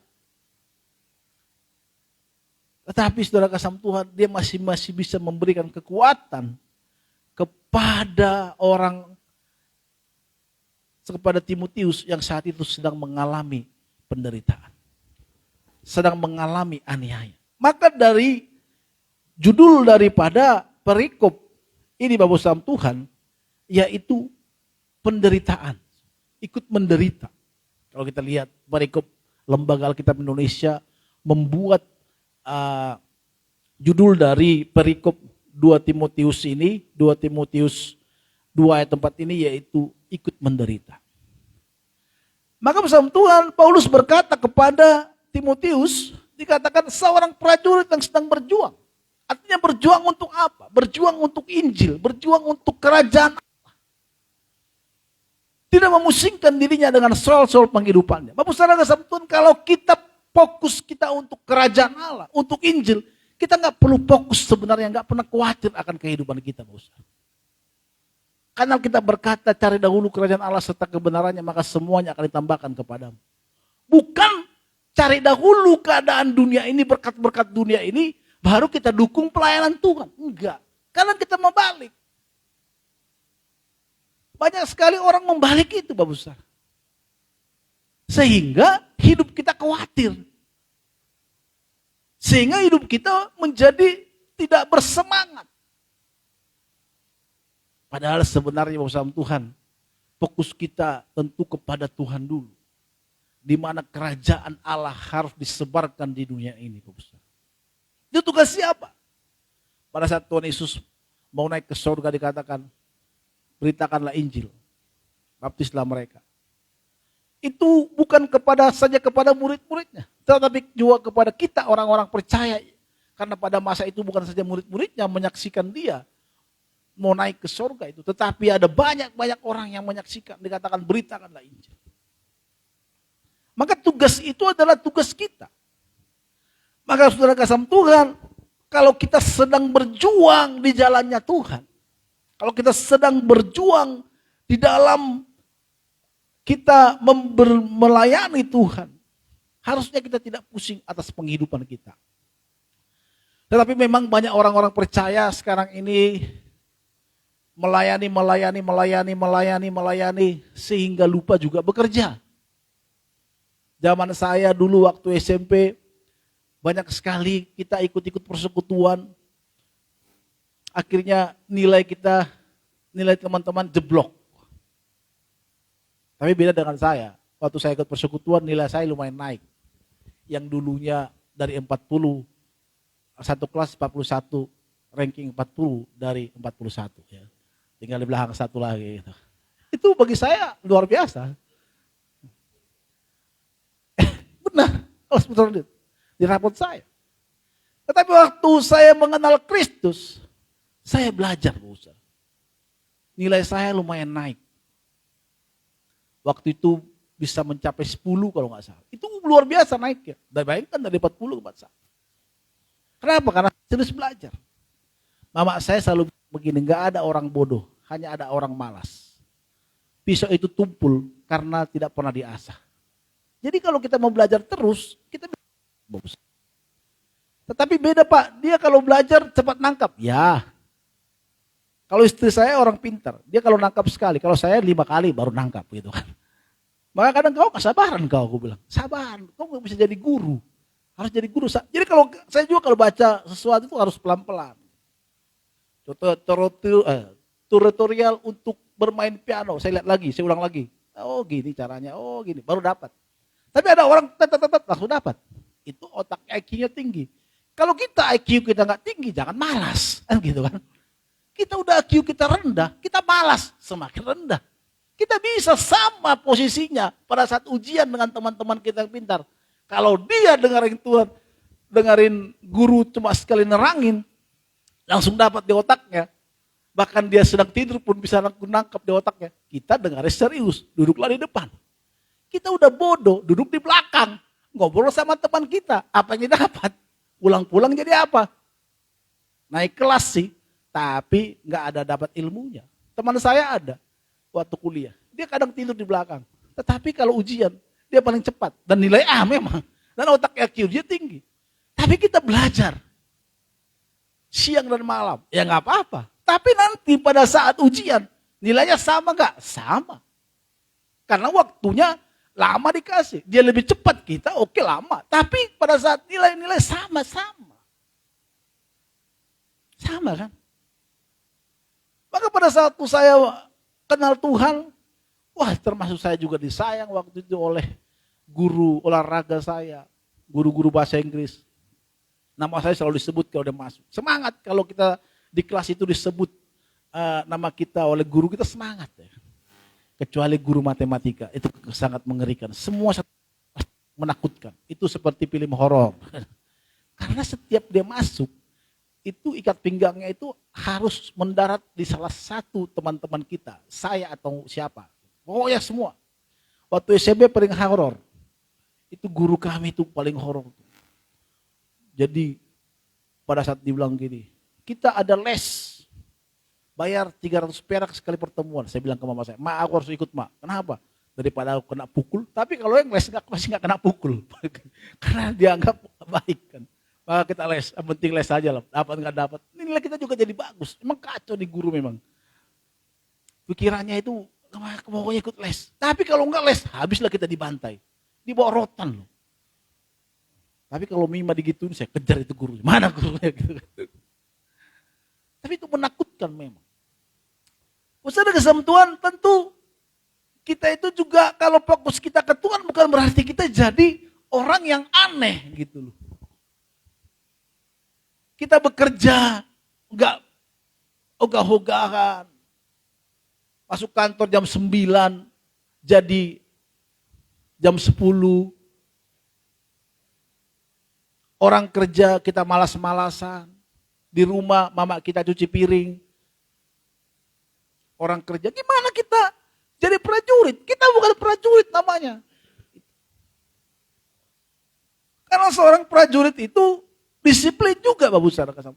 Tetapi saudara kasih Tuhan, dia masih bisa memberikan kekuatan kepada kepada Timotius yang saat itu sedang mengalami penderitaan. Sedang mengalami aniaya. Maka dari judul daripada perikop ini Bapak Saudara Tuhan, yaitu penderitaan. Ikut menderita. Kalau kita lihat perikop Lembaga Alkitab Indonesia membuat judul dari perikop 2 Timotius ini, 2 Timotius 2 ayat 4 ini yaitu ikut menderita. Maka bersama Tuhan, Paulus berkata kepada Timotius, dikatakan seorang prajurit yang sedang berjuang. Artinya berjuang untuk apa? Berjuang untuk Injil, berjuang untuk kerajaan Allah. Tidak memusingkan dirinya dengan soal-soal penghidupannya. Bapak Saudara bersama Tuhan, kalau kita fokus kita untuk kerajaan Allah, untuk Injil, kita nggak perlu fokus sebenarnya, nggak pernah khawatir akan kehidupan kita, Bapak Saudara. Karena kita berkata cari dahulu kerajaan Allah serta kebenarannya, maka semuanya akan ditambahkan kepadamu. Bukan cari dahulu keadaan dunia ini, berkat-berkat dunia ini, baru kita dukung pelayanan Tuhan. Enggak. Karena kita mau balik. Banyak sekali orang membalik itu, Bapak Saudara. Sehingga hidup kita khawatir. Sehingga hidup kita menjadi tidak bersemangat. Padahal sebenarnya bersama Tuhan, fokus kita tentu kepada Tuhan dulu. Di mana kerajaan Allah harus disebarkan di dunia ini. Itu tugas siapa? Pada saat Tuhan Yesus mau naik ke surga dikatakan, beritakanlah Injil, baptislah mereka. Itu bukan saja kepada murid-muridnya, tetapi juga kepada kita orang-orang percaya. Karena pada masa itu bukan saja murid-muridnya menyaksikan dia mau naik ke surga itu, tetapi ada banyak-banyak orang yang menyaksikan, dikatakan beritakanlah Injil. Maka tugas itu adalah tugas kita. Maka saudara kasih Tuhan, kalau kita sedang berjuang di jalannya Tuhan, kalau kita sedang berjuang di dalam kita melayani Tuhan, harusnya kita tidak pusing atas penghidupan kita. Tetapi memang banyak orang-orang percaya sekarang ini melayani sehingga lupa juga bekerja. Zaman saya dulu waktu SMP, banyak sekali kita ikut-ikut persekutuan. Akhirnya nilai teman-teman jeblok. Tapi beda dengan saya. Waktu saya ikut persekutuan nilai saya lumayan naik. Yang dulunya dari 40, satu kelas 41, ranking 40 dari 41. Ya. Tinggal di belakang satu lagi. Gitu. Itu bagi saya luar biasa. Benar, kalau sebetulnya di rapot saya. Tetapi waktu saya mengenal Kristus, saya belajar. Nilai saya lumayan naik. Waktu itu bisa mencapai 10 kalau nggak salah. Itu luar biasa naiknya. Bayangkan dari 40 ke 41. Kenapa? Karena terus belajar. Mama saya selalu begini, nggak ada orang bodoh, hanya ada orang malas. Pisau itu tumpul karena tidak pernah diasah. Jadi kalau kita mau belajar terus, kita bisa. Tetapi beda Pak, dia kalau belajar cepat nangkap. Ya. Kalau istri saya orang pintar, dia kalau nangkap sekali, kalau saya 5 kali baru nangkap gitu kan. Maka kadang kau kesabaran aku bilang, sabar, kau gak bisa jadi guru. Harus jadi guru. Jadi kalau saya juga kalau baca sesuatu itu harus pelan-pelan. Tutorial untuk bermain piano, saya lihat lagi, saya ulang lagi. Oh gini caranya, oh gini, baru dapat. Tapi ada orang langsung dapat. Itu otak IQ-nya tinggi. Kalau kita IQ kita nggak tinggi, jangan malas, kan gitu kan. Kita udah IQ kita rendah, kita malas, semakin rendah. Kita bisa sama posisinya pada saat ujian dengan teman-teman kita yang pintar. Kalau dia dengerin Tuhan, dengerin guru cuma sekali nerangin, langsung dapat di otaknya. Bahkan dia sedang tidur pun bisa nangkap di otaknya. Kita dengarnya serius, duduklah di depan. Kita udah bodoh, duduk di belakang. Ngobrol sama teman kita, apa yang dapat? Pulang-pulang jadi apa? Naik kelas sih, tapi nggak ada dapat ilmunya. Teman saya ada, waktu kuliah. Dia kadang tidur di belakang. Tetapi kalau ujian, dia paling cepat. Dan nilai A memang. Dan otak IQ dia tinggi. Tapi kita belajar. Siang dan malam. Ya nggak apa-apa. Tapi nanti pada saat ujian, nilainya sama nggak? Sama. Karena waktunya lama dikasih. Dia lebih cepat kita, oke lama. Tapi pada saat nilai-nilai sama-sama. Sama kan? Maka pada saat saya kenal Tuhan, wah termasuk saya juga disayang waktu itu oleh guru olahraga saya, guru-guru bahasa Inggris. Nama saya selalu disebut kalau udah masuk. Semangat kalau kita di kelas itu disebut nama kita oleh guru kita semangat ya. Kecuali guru matematika, itu sangat mengerikan. Semua menakutkan. Itu seperti film horor. Karena setiap dia masuk, itu ikat pinggangnya itu harus mendarat di salah satu teman-teman kita. Saya atau siapa. Pokoknya semua. Waktu SMP paling horor. Itu guru kami itu paling horor. Jadi pada saat dibilang gini, kita ada les. Bayar 300 perak sekali pertemuan. Saya bilang ke mama saya, aku harus ikut mak. Kenapa? Daripada aku kena pukul. Tapi kalau yang les pasti nggak kena pukul. Karena dianggap baik kan. Maka kita les, yang penting les aja lah. Dapat nggak dapat. Nilai kita juga jadi bagus. Emang kacau nih guru memang. Pikirannya itu, pokoknya ikut les. Tapi kalau nggak les, habislah kita dibantai. Dibawa rotan loh. Tapi kalau Mima digituin, saya kejar itu gurunya. Mana gurunya? Gitu. Tapi itu menakutkan memang. Saudara kasih Tuhan, tentu kita itu juga kalau fokus kita ke Tuhan bukan berarti kita jadi orang yang aneh gitu loh. Kita bekerja enggak ogah-ogahan. Masuk kantor jam 9, jadi jam 10. Orang kerja kita malas-malasan. Di rumah mama kita cuci piring. Orang kerja, gimana kita jadi prajurit? Kita bukan prajurit namanya. Karena seorang prajurit itu disiplin juga, Bapak Saudara.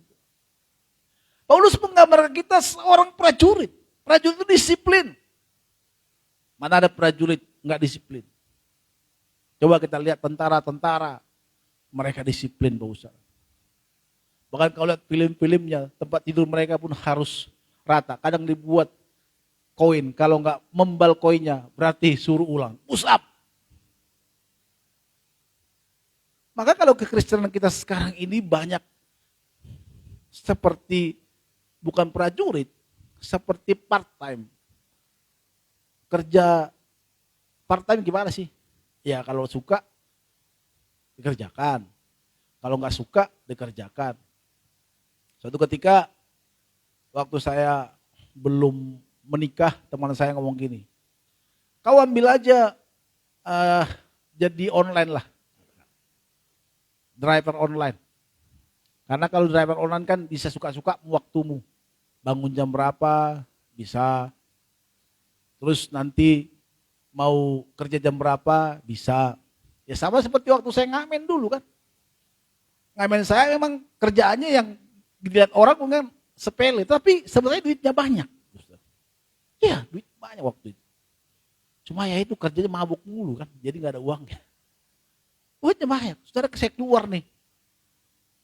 Paulus menggambarkan kita seorang prajurit. Prajurit itu disiplin. Mana ada prajurit nggak disiplin? Coba kita lihat tentara-tentara, mereka disiplin, Bapak Saudara. Bahkan kalau lihat film-filmnya, tempat tidur mereka pun harus rata. Kadang dibuat koin, kalau nggak membal koinnya berarti suruh ulang, push up. Maka kalau kekristenan kita sekarang ini banyak seperti bukan prajurit, seperti part time. Kerja part time gimana sih? Ya kalau suka dikerjakan, kalau nggak suka dikerjakan. Suatu ketika waktu saya belum menikah, teman saya ngomong gini, kau ambil aja jadi online lah, driver online. Karena kalau driver online kan bisa suka-suka waktumu, bangun jam berapa bisa, terus nanti mau kerja jam berapa bisa. Ya sama seperti waktu saya ngamen dulu kan. Ngamen saya memang kerjaannya yang dilihat orang mungkin sepele, tapi sebenarnya duitnya banyak. Iya, duit banyak waktu itu. Cuma ya itu kerjanya mabuk mulu kan, jadi nggak ada uangnya. Duitnya banyak. Saudara saya keluar nih,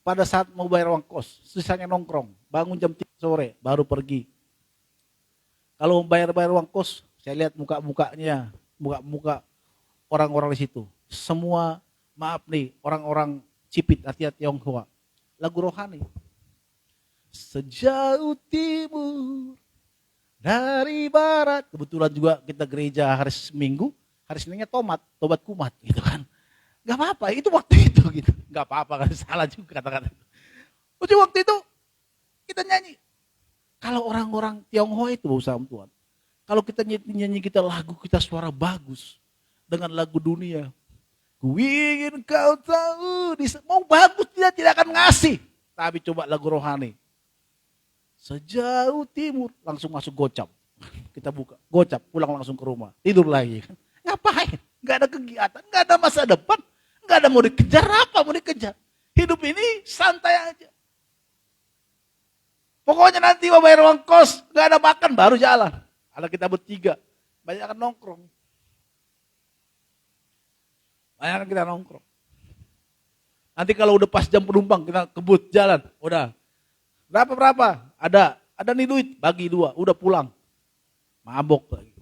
pada saat mau bayar uang kos, sisanya nongkrong, bangun jam 3 sore, baru pergi. Kalau mau bayar uang kos, saya lihat muka-mukanya, muka-muka orang-orang di situ. Semua, maaf nih, orang-orang cipit, artinya Tionghoa. Lagu rohani. Sejauh timur, dari barat. Kebetulan juga kita gereja hari Minggu, hari Seninnya tobat kumat gitu kan. Gak apa-apa, itu waktu itu gitu. Gak apa-apa, kan salah juga kata-kata itu. Jadi waktu itu kita nyanyi. Kalau orang-orang Tionghoa itu usaha Tuhan. Kalau kita nyanyi kita lagu, kita suara bagus. Dengan lagu dunia. Ku ingin kau tahu, mau bagus dia tidak akan ngasih. Tapi coba lagu rohani. Sejauh timur, langsung masuk gocap. Kita buka, gocap, pulang langsung ke rumah. Tidur lagi. Ngapain? Gak ada kegiatan, gak ada masa depan. Gak ada mau dikejar, apa mau dikejar. Hidup ini santai aja. Pokoknya nanti mau bayar uang kos, gak ada makan, baru jalan. Kalau kita bertiga, banyak kan nongkrong. Banyak kan kita nongkrong. Nanti kalau udah pas jam penumpang, kita kebut jalan. Udah, berapa? Ada nih duit, bagi 2, udah pulang. Mabok lagi.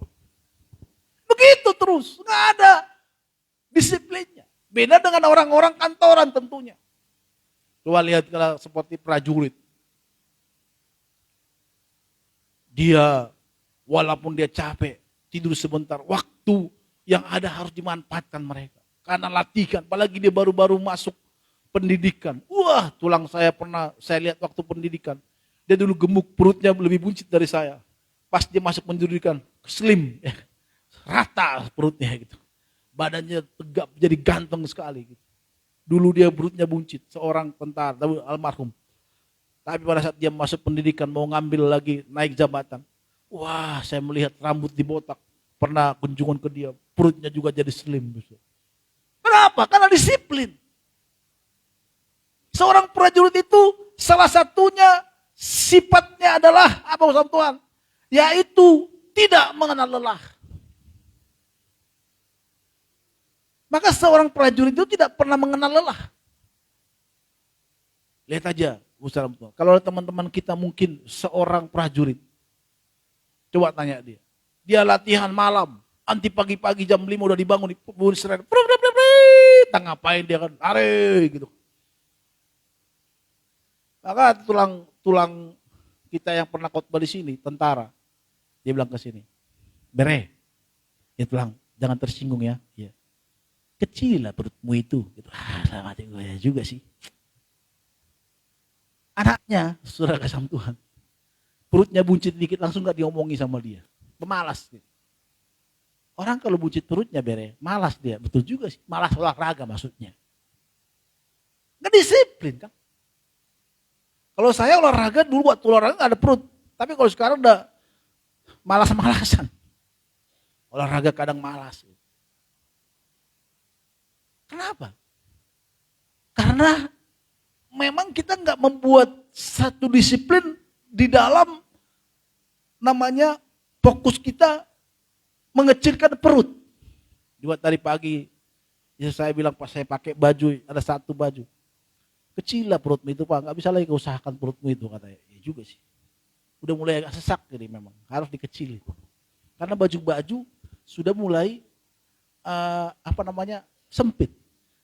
Begitu terus, gak ada disiplinnya. Beda dengan orang-orang kantoran tentunya. Coba lihat kalau seperti prajurit. Dia walaupun dia capek, tidur sebentar, waktu yang ada harus dimanfaatkan mereka. Karena latihan, apalagi dia baru-baru masuk pendidikan. Wah, tulang saya lihat waktu pendidikan. Dia dulu gemuk, perutnya lebih buncit dari saya. Pas dia masuk pendidikan, slim, rata perutnya gitu. Badannya tegap, jadi ganteng sekali. Gitu. Dulu dia perutnya buncit, seorang tentara, almarhum. Tapi pada saat dia masuk pendidikan, mau ngambil lagi, naik jabatan. Wah, saya melihat rambut dibotak. Pernah kunjungan ke dia, perutnya juga jadi slim. Kenapa? Karena disiplin. Seorang prajurit itu salah satunya sifatnya adalah apa usaha Tuhan? Yaitu tidak mengenal lelah. Maka seorang prajurit itu tidak pernah mengenal lelah. Lihat aja, usaha Tuhan. Kalau teman-teman kita mungkin seorang prajurit, coba tanya dia. Dia latihan malam, anti pagi-pagi jam 5 udah dibangun di kebun serai. Ngapain dia kan? Lari gitu. Maka tulang kita yang pernah khotbah di sini, tentara. Dia bilang ke sini, Bere, dia bilang, jangan tersinggung ya. Ya. Kecil lah perutmu itu. Gitu. Dalam hati gue ya juga sih. Anaknya, saudara kasih Tuhan, perutnya buncit dikit langsung gak diomongi sama dia. Pemalas. Gitu. Orang kalau buncit perutnya Bere, malas dia. Betul juga sih, malas olahraga maksudnya. Gak disiplin kan. Kalau saya olahraga dulu waktu olahraga gak ada perut. Tapi kalau sekarang udah malas-malasan. Olahraga kadang malas. Kenapa? Karena memang kita nggak membuat satu disiplin di dalam namanya fokus kita mengecilkan perut. Buat dari pagi, saya bilang pas saya pakai baju, ada satu baju. Kecil lah perutmu itu Pak, nggak bisa lagi kau usahakan perutmu itu katanya. Ya juga sih. Udah mulai agak sesak jadi memang, harus dikecilin. Karena baju-baju sudah mulai sempit.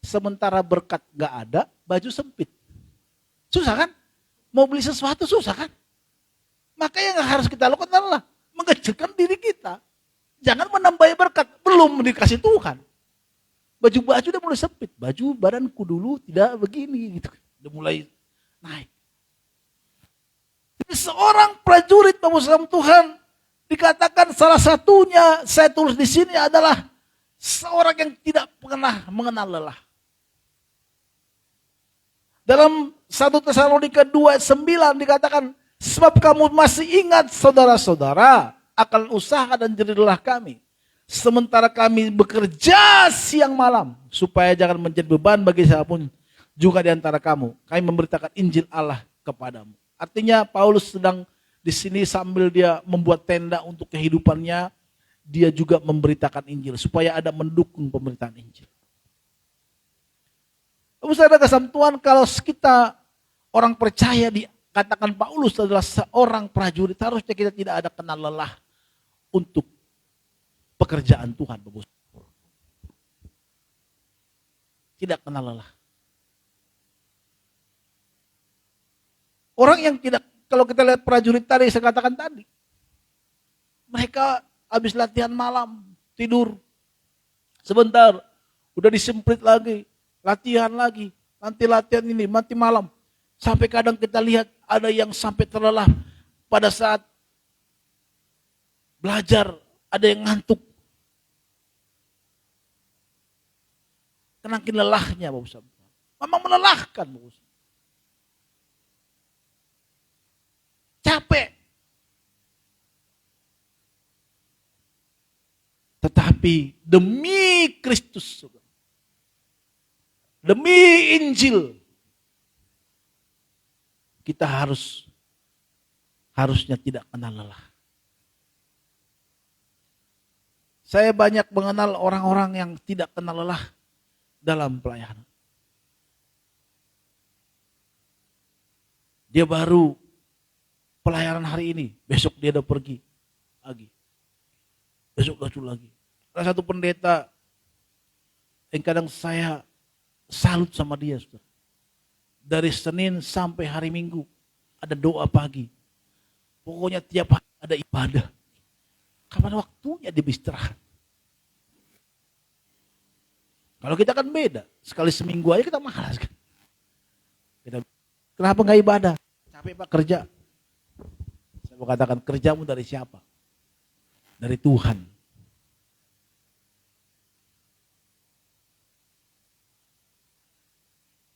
Sementara berkat nggak ada, baju sempit. Susah kan? Mau beli sesuatu susah kan? Makanya yang harus kita lakukan adalah mengecilkan diri kita. Jangan menambah berkat, belum dikasih Tuhan. Baju-baju udah mulai sempit. Baju badanku dulu tidak begini gitu. Udah mulai naik. Jadi seorang prajurit pemusuhan Tuhan dikatakan salah satunya saya tulis di sini adalah seorang yang tidak pernah mengenal lelah. Dalam 1 Tesalonika 2 ayat 9 dikatakan sebab kamu masih ingat saudara-saudara akan usaha dan jerih lelah kami. Sementara kami bekerja siang malam supaya jangan menjadi beban bagi siapapun juga di antara kamu. Kami memberitakan Injil Allah kepadamu. Artinya Paulus sedang di sini sambil dia membuat tenda untuk kehidupannya, dia juga memberitakan Injil supaya ada mendukung pemberitaan Injil. Saudara kasih Tuhan, kalau kita orang percaya dikatakan Paulus adalah seorang prajurit, harusnya kita tidak ada kenal lelah untuk pekerjaan Tuhan. Tidak kenal lelah. Orang yang tidak, kalau kita lihat prajurit tadi, saya katakan tadi, mereka habis latihan malam, tidur, sebentar, udah disemprit lagi, latihan lagi, nanti latihan ini, nanti malam. Sampai kadang kita lihat ada yang sampai terlelap pada saat belajar, ada yang ngantuk. Kenangkin lelahnya, Bapak Ustaz. Memang melelahkan, Bapak Ustaz. Capek. Tetapi demi Kristus, demi Injil, kita harusnya tidak kenal lelah. Saya banyak mengenal orang-orang yang tidak kenal lelah dalam pelayanan. Dia baru pelayanan hari ini, besok dia udah pergi lagi. Besok lagi. Ada satu pendeta yang kadang saya salut sama dia. Saudara. Dari Senin sampai hari Minggu ada doa pagi. Pokoknya tiap hari ada ibadah. Kapan waktunya dia istirahat? Kalau kita kan beda. Sekali seminggu aja kita malas kan. Kenapa nggak ibadah? Capek Pak kerja. Saya mau katakan kerjamu dari siapa? Dari Tuhan.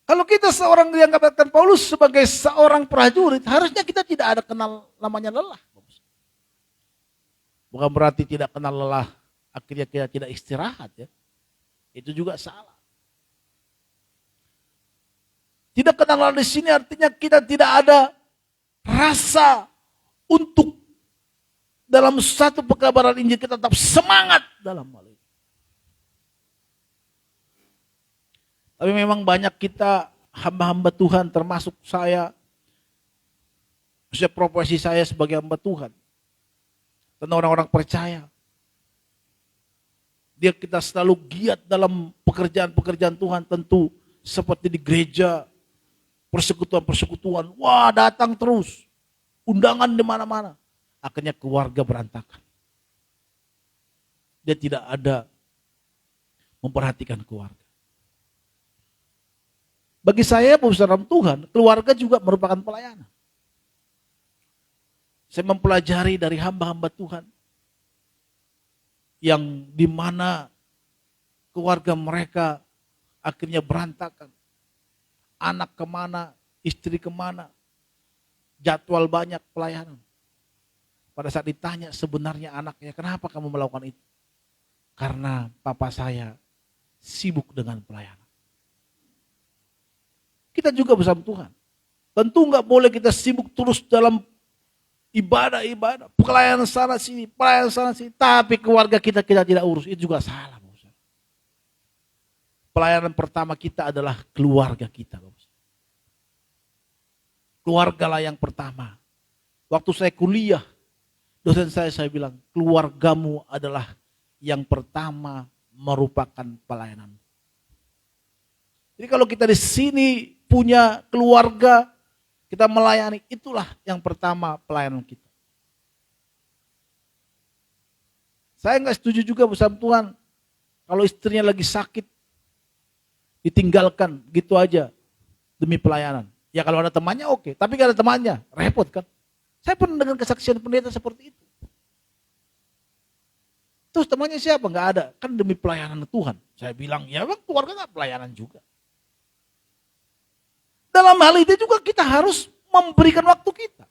Kalau kita seorang yang katakan Paulus sebagai seorang prajurit, harusnya kita tidak ada kenal namanya lelah. Bukan berarti tidak kenal lelah, akhirnya kita tidak istirahat ya. Itu juga salah. Tidak kenal lelah di sini artinya kita tidak ada rasa untuk dalam satu pekabaran Injil kita tetap semangat dalam hal itu. Tapi memang banyak kita hamba-hamba Tuhan termasuk saya profesi saya sebagai hamba Tuhan. Dan orang-orang percaya. Kita selalu giat dalam pekerjaan-pekerjaan Tuhan tentu seperti di gereja, persekutuan-persekutuan. Wah datang terus, undangan di mana-mana. akhirnya keluarga berantakan. Dia tidak ada memperhatikan keluarga. Bagi saya, saudara Tuhan, keluarga juga merupakan pelayanan. Saya mempelajari dari hamba-hamba Tuhan yang dimana keluarga mereka akhirnya berantakan. Anak kemana, istri kemana, jadwal banyak pelayanan. Pada saat ditanya sebenarnya anaknya, kenapa kamu melakukan itu? Karena papa saya sibuk dengan pelayanan. Kita juga bersama Tuhan. Tentu nggak boleh kita sibuk terus dalam ibadah, pelayanan sana sini, tapi keluarga kita tidak urus, itu juga salah. Pelayanan pertama kita adalah keluarga kita. Keluargalah yang pertama. Waktu saya kuliah, dosen saya bilang, keluargamu adalah yang pertama merupakan pelayanan. Jadi kalau kita di sini punya keluarga, kita melayani, itulah yang pertama pelayanan kita. Saya nggak setuju juga bersama Tuhan, kalau istrinya lagi sakit, ditinggalkan gitu aja demi pelayanan. Ya kalau ada temannya oke, tapi kalau ada temannya repot kan. Saya pernah dengar kesaksian pendeta seperti itu. Terus temannya siapa? Nggak ada, kan demi pelayanan Tuhan. Saya bilang, ya bang, keluarga nggak pelayanan juga. Dalam hal itu juga kita harus memberikan waktu kita.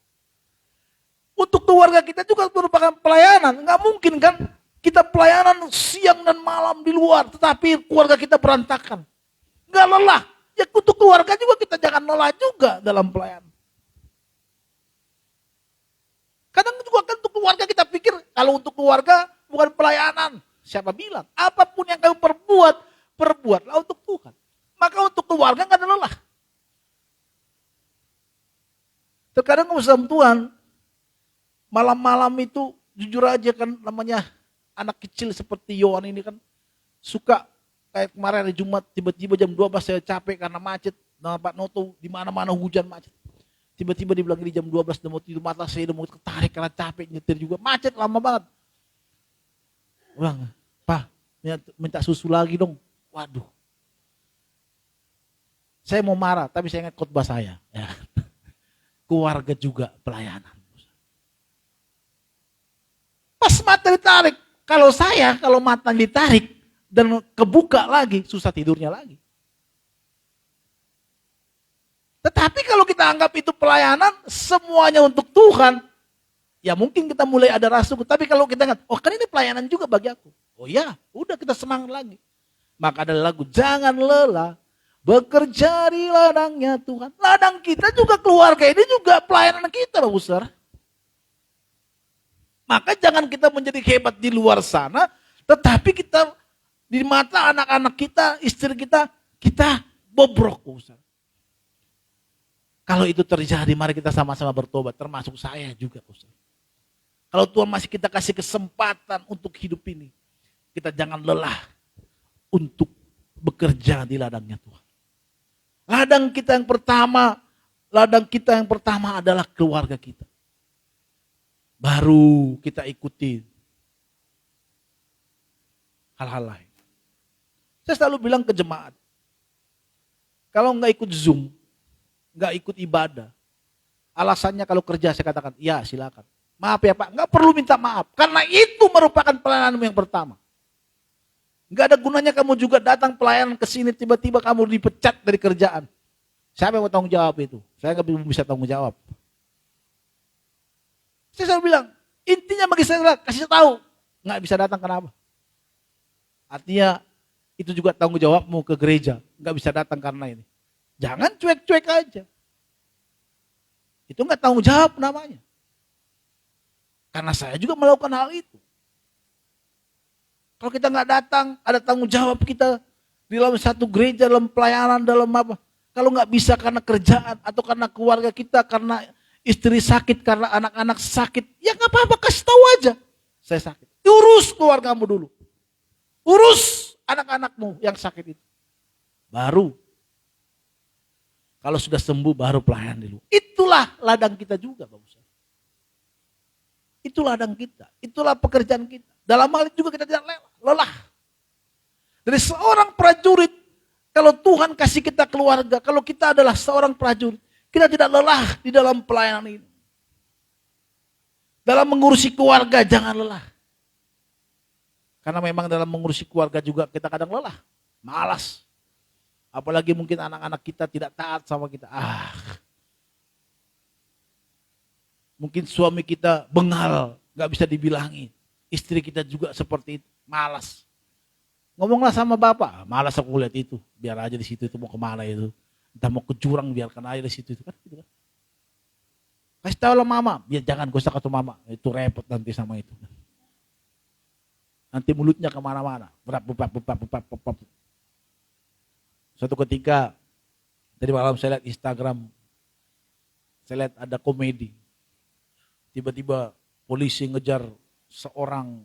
Untuk keluarga kita juga merupakan pelayanan. Nggak mungkin kan kita pelayanan siang dan malam di luar, tetapi keluarga kita berantakan. Nggak lelah. Ya untuk keluarga juga kita jangan lelah juga dalam pelayanan. Kadang juga kan untuk keluarga kita pikir, kalau untuk keluarga bukan pelayanan. Siapa bilang? Apapun yang kamu perbuatlah untuk Tuhan. Maka untuk keluarga nggak ada lelah. Terkadang bersama Tuhan, malam-malam itu jujur aja kan namanya anak kecil seperti Yohan ini kan suka kayak kemarin hari Jumat tiba-tiba jam 12 saya capek karena macet. Nah, Pak Noto di mana-mana hujan macet. Tiba-tiba dibilang ini jam 12 udah mau tidur, mata saya udah mau ketarik karena capek nyetir juga. Macet lama banget. Bang, Pak minta susu lagi dong. Waduh. Saya mau marah tapi saya ingat khotbah saya. Ya. Keluarga juga pelayanan. Pas mata ditarik, kalau mata ditarik dan kebuka lagi, susah tidurnya lagi. Tetapi kalau kita anggap itu pelayanan, semuanya untuk Tuhan, ya mungkin kita mulai ada rasa, tapi kalau kita ingat, oh kan ini pelayanan juga bagi aku. Oh ya, udah kita semangat lagi. Maka ada lagu, jangan lelah, bekerja di ladangnya Tuhan. Ladang kita juga keluarga ini juga pelayanan kita Bapak Saudara. Maka jangan kita menjadi hebat di luar sana, tetapi kita di mata anak-anak kita, istri kita bobrok Bapak Saudara. Kalau itu terjadi, mari kita sama-sama bertobat, termasuk saya juga Bapak Saudara. Kalau Tuhan masih kita kasih kesempatan untuk hidup ini, kita jangan lelah untuk bekerja di ladangnya Tuhan. Ladang kita yang pertama adalah keluarga kita. Baru kita ikuti hal-hal lain. Saya selalu bilang ke jemaat, kalau nggak ikut Zoom, nggak ikut ibadah, alasannya kalau kerja saya katakan, ya silakan. Maaf ya Pak, nggak perlu minta maaf, karena itu merupakan pelayanan yang pertama. Nggak ada gunanya kamu juga datang pelayanan ke sini tiba-tiba kamu dipecat dari kerjaan. Siapa yang mau tanggung jawab itu? Saya nggak bisa tanggung jawab. Saya selalu bilang, intinya bagi saya adalah kasih tahu, nggak bisa datang kenapa? Artinya itu juga tanggung jawabmu ke gereja, nggak bisa datang karena ini. Jangan cuek-cuek aja. Itu nggak tanggung jawab namanya. Karena saya juga melakukan hal itu. Kalau kita nggak datang, ada tanggung jawab kita di dalam satu gereja, dalam pelayanan, dalam apa. Kalau nggak bisa karena kerjaan atau karena keluarga kita, karena istri sakit, karena anak-anak sakit, ya nggak apa-apa, kasih tahu aja. Saya sakit. Urus keluargamu dulu. Urus anak-anakmu yang sakit itu. Baru. Kalau sudah sembuh, baru pelayanan dulu. Itulah ladang kita juga, Bapak. Itu ladang kita, itulah pekerjaan kita. Dalam hal itu juga kita tidak lelah. Dari seorang prajurit, kalau Tuhan kasih kita keluarga, kalau kita adalah seorang prajurit, kita tidak lelah di dalam pelayanan ini. Dalam mengurusi keluarga jangan lelah. Karena memang dalam mengurusi keluarga juga kita kadang lelah, malas. Apalagi mungkin anak-anak kita tidak taat sama kita. Mungkin suami kita bengal, gak bisa dibilangin. Istri kita juga seperti itu, malas. Ngomonglah sama bapak, malas aku lihat itu. Biar aja di situ, itu mau kemana itu. Entah mau ke jurang, biarkan aja di situ. Itu kan, gitu kan. Kasih tahu lah mama, biar jangan gosok atau mama. Itu repot nanti sama itu. Nanti mulutnya kemana-mana. Berap. Suatu ketika, tadi malam saya lihat Instagram, saya lihat ada komedi. Tiba-tiba polisi ngejar seorang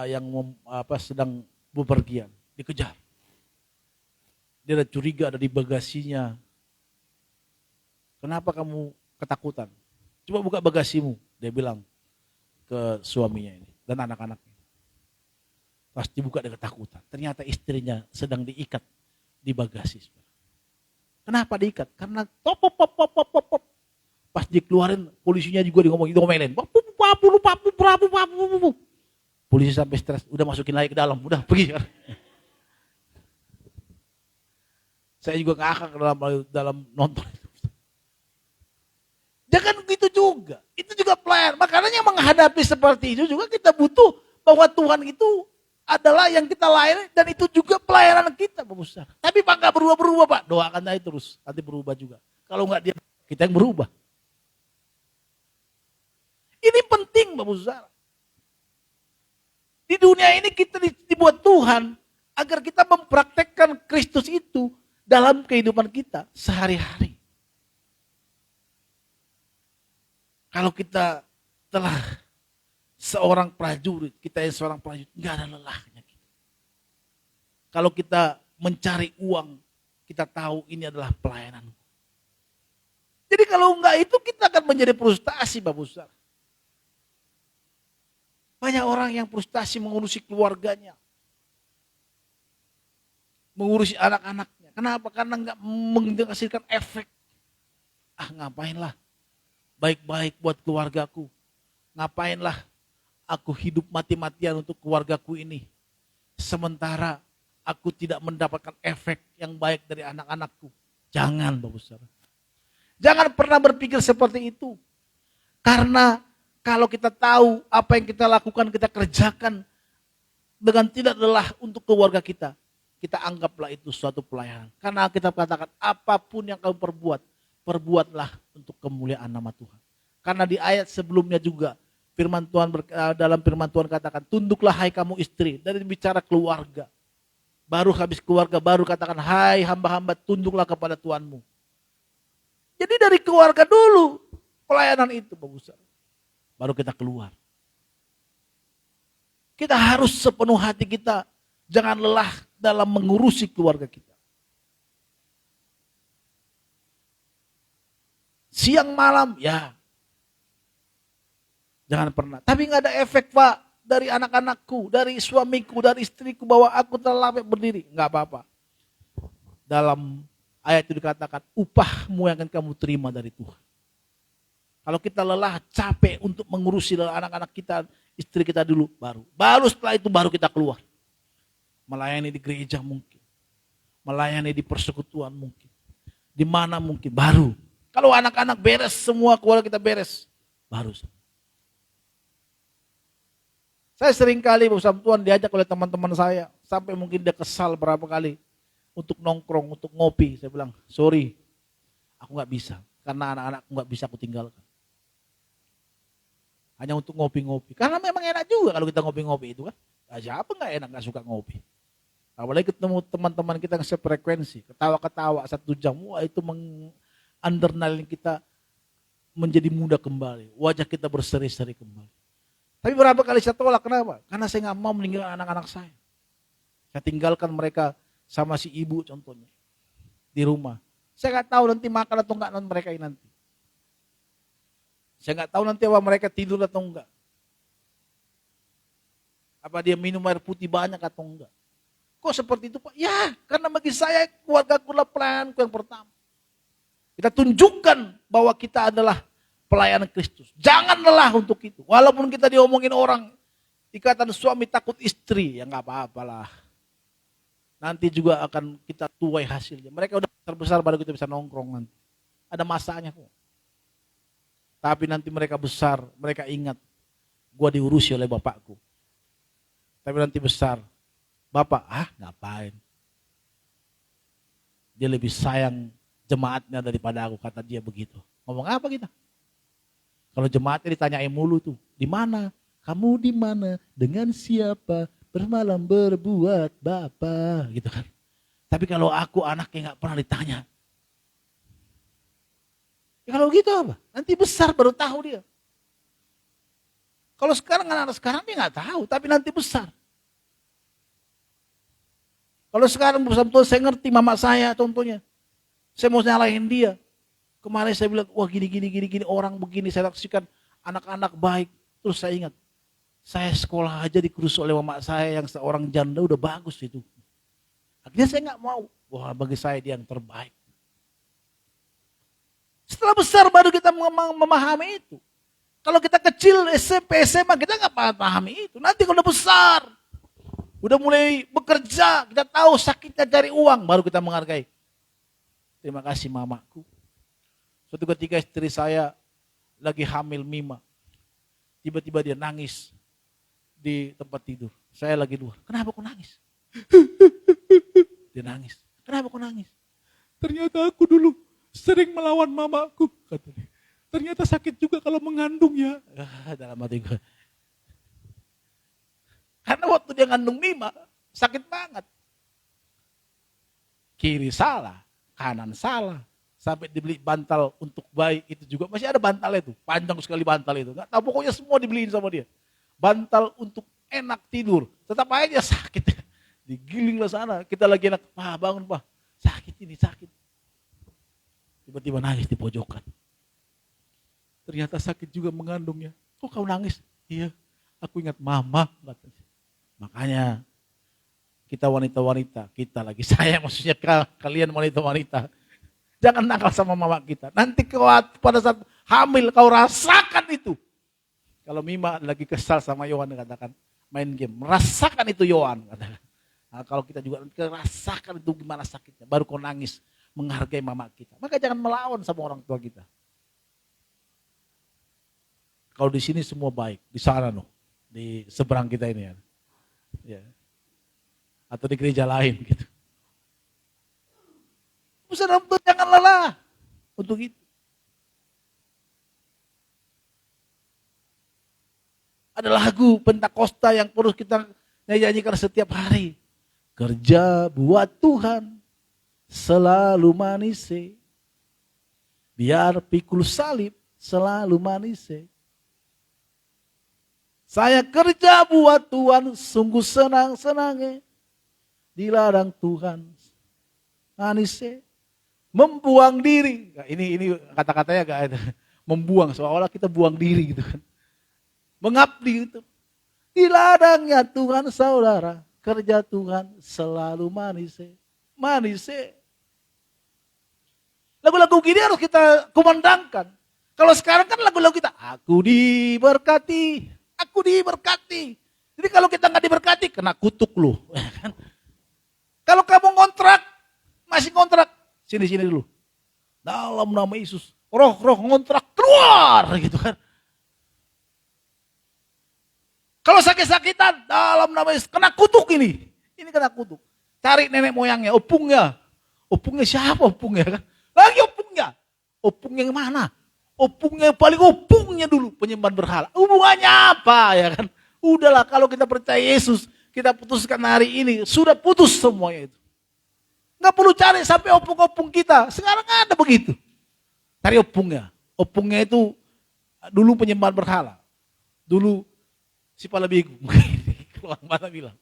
yang sedang bepergian, dikejar. Dia ada curiga ada di bagasinya. Kenapa kamu ketakutan? Coba buka bagasimu, dia bilang ke suaminya ini dan anak-anaknya. Pas dibuka dia ketakutan. Ternyata istrinya sedang diikat di bagasi. Kenapa diikat? Karena pop. Pas dikeluarin polisinya juga diomelin. Polisi sampai stres, udah masukin lagi ke dalam, udah pergi. Saya juga ngakak dalam nonton. Jangan begitu juga. Itu juga pelayan. Makanya menghadapi seperti itu juga kita butuh bahwa Tuhan itu adalah yang kita layani dan itu juga pelayanan kita, Bapak Saudara. Tapi Pak nggak berubah-berubah, Pak. Doakan aja terus, nanti berubah juga. Kalau nggak dia, kita yang berubah. Ini penting, Bapak Saudara. Di dunia ini kita dibuat Tuhan agar kita mempraktekkan Kristus itu dalam kehidupan kita sehari-hari. Kalau kita telah seorang prajurit, kita yang seorang prajurit, nggak ada lelahnya. Kalau kita mencari uang, kita tahu ini adalah pelayanan. Jadi kalau enggak itu kita akan menjadi frustasi, Bapak Saudara. Banyak orang yang frustasi mengurusi keluarganya. Mengurusi anak-anaknya. Kenapa? Karena enggak menghasilkan efek. Ngapainlah baik-baik buat keluargaku. Ngapainlah aku hidup mati-matian untuk keluargaku ini. Sementara aku tidak mendapatkan efek yang baik dari anak-anakku. Jangan, Bapak Saudara. Jangan pernah berpikir seperti itu. Karena kalau kita tahu apa yang kita lakukan, kita kerjakan dengan tidak lelah untuk keluarga kita. Kita anggaplah itu suatu pelayanan. Karena kita katakan apapun yang kamu perbuat, perbuatlah untuk kemuliaan nama Tuhan. Karena di ayat sebelumnya juga, dalam firman Tuhan katakan, tunduklah hai kamu istri. Dari bicara keluarga. Baru habis keluarga, baru katakan, hai hamba-hamba tunduklah kepada Tuhanmu. Jadi dari keluarga dulu, pelayanan itu Bapak Saudara. Baru kita keluar. Kita harus sepenuh hati kita, jangan lelah dalam mengurusi keluarga kita. Siang malam, ya. Jangan pernah. Tapi nggak ada efek, Pak, dari anak-anakku, dari suamiku, dari istriku, bahwa aku telah berdiri. Nggak apa-apa. Dalam ayat itu dikatakan, upahmu yang akan kamu terima dari Tuhan. Kalau kita lelah, capek untuk mengurusi anak-anak kita, istri kita dulu, baru setelah itu baru kita keluar. Melayani di gereja mungkin. Melayani di persekutuan mungkin. Di mana mungkin, baru. Kalau anak-anak beres, semua keluarga kita beres, baru. Saya sering kali bersama Tuhan diajak oleh teman-teman saya, sampai mungkin dia kesal berapa kali untuk nongkrong, untuk ngopi. Saya bilang, sorry, aku gak bisa, karena anak-anakku gak bisa aku tinggalkan. Hanya untuk ngopi-ngopi. Karena memang enak juga kalau kita ngopi-ngopi itu kan. Siapa gak enak gak suka ngopi. Apalagi ketemu teman-teman kita yang sefrekuensi. Ketawa-ketawa 1 jam. Wah itu meng-underline kita menjadi muda kembali. Wajah kita berseri-seri kembali. Tapi berapa kali saya tolak, kenapa? Karena saya gak mau meninggalkan anak-anak saya. Saya tinggalkan mereka sama si ibu contohnya. Di rumah. Saya gak tahu nanti makan atau enggak mereka ini nanti. Saya nggak tahu nanti apa mereka tidur atau enggak. Apa dia minum air putih banyak atau enggak. Kok seperti itu Pak? Ya, karena bagi saya keluarga aku adalah pelayanku yang pertama. Kita tunjukkan bahwa kita adalah pelayan Kristus. Jangan lelah untuk itu. Walaupun kita diomongin orang, ikatan suami takut istri, ya nggak apa-apalah. Nanti juga akan kita tuai hasilnya. Mereka udah terbesar baru kita bisa nongkrong nanti. Ada masanya kok. Tapi nanti mereka besar, mereka ingat, gua diurusi oleh bapakku. Tapi nanti besar, bapak, ngapain? Dia lebih sayang jemaatnya daripada aku, kata dia begitu. Ngomong apa kita? Kalau jemaatnya ditanyain mulu tuh, di mana? Kamu di mana? Dengan siapa? Bermalam berbuat Bapa, gitu kan. Tapi kalau aku anaknya nggak pernah ditanya. Ya kalau gitu apa? Nanti besar baru tahu dia. Kalau sekarang anak-anak sekarang dia nggak tahu, tapi nanti besar. Kalau sekarang betul saya ngerti mama saya contohnya. Saya mau nyalahin dia. Kemarin saya bilang, wah gini orang begini, saya saksikan anak-anak baik. Terus saya ingat, saya sekolah aja dikurus oleh mama saya yang seorang janda udah bagus itu. Akhirnya saya nggak mau. Wah bagi saya dia yang terbaik. Setelah besar baru kita memahami itu. Kalau kita kecil SMP, SMA kita nggak pahami itu. Nanti kalau udah besar, udah mulai bekerja, kita tahu sakitnya cari uang, baru kita menghargai. Terima kasih mamaku. Suatu ketika istri saya lagi hamil Mima. Tiba-tiba dia nangis di tempat tidur. Saya lagi luar. Kenapa kau nangis? Dia nangis. Kenapa kau nangis? Ternyata aku dulu sering melawan mamaku. Katanya. Ternyata sakit juga kalau mengandung ya. Dalam hati gue. Karena waktu dia ngandung Mima, sakit banget. Kiri salah, kanan salah. Sampai dibeli bantal untuk bayi itu juga. Masih ada bantalnya tuh. Panjang sekali bantal itu. Nggak tahu pokoknya semua dibeliin sama dia. Bantal untuk enak tidur. Tetap aja dia sakit. Digiling lah sana. Kita lagi enak. Bangun Pak. Sakit ini, sakit. Tiba-tiba nangis di pojokan. Ternyata sakit juga mengandungnya. Kok kau nangis? Iya. Aku ingat mama. Makanya kita wanita-wanita. Kita lagi saya maksudnya kalian wanita-wanita. Jangan nakal sama mama kita. Nanti pada saat hamil kau rasakan itu. Kalau Mima lagi kesal sama Yohan katakan main game. Merasakan itu Yohan katakan. Nah, kalau kita juga rasakan itu gimana sakitnya. Baru kau nangis menghargai mama kita. Maka jangan melawan sama orang tua kita. Kalau di sini semua baik. Di sana loh. Di seberang kita ini ya. Atau di gereja lain gitu. Saudara jangan lelah untuk itu. Ada lagu Pentakosta yang perlu kita nyanyikan setiap hari. Kerja buat Tuhan selalu manis. Biar pikul salib selalu manis. Saya kerja buat Tuhan sungguh senang-senangnya. Di ladang Tuhan manis. Membuang diri. Nah, ini kata-katanya gak ada. Membuang, seolah-olah kita buang diri gitu kan. Mengabdi itu. Di ladangnya Tuhan saudara. Kerja Tuhan selalu manis. Manis. Lagu-lagu gini harus kita kumandangkan. Kalau sekarang kan lagu-lagu kita. Aku diberkati. Aku diberkati. Jadi kalau kita gak diberkati, kena kutuk lu. Kalau kamu kontrak, masih kontrak. Sini dulu. Dalam nama Yesus. Roh ngontrak keluar gitu kan. Kalau sakit-sakitan dalam nama Yesus kena kutuk ini. Ini kena kutuk. Cari nenek moyangnya, opungnya. Opungnya siapa opungnya kan? Lagi opungnya. Opung yang mana? Opungnya paling opungnya dulu penyembahan berhala. Hubungannya apa ya kan? Udahlah kalau kita percaya Yesus, kita putuskan hari ini, sudah putus semuanya itu. Nggak perlu cari sampai opung-opung kita. Sekarang ada begitu. Cari opungnya. Opungnya itu dulu penyembahan berhala. Dulu si Palabigu. Kalau orang mana bilang.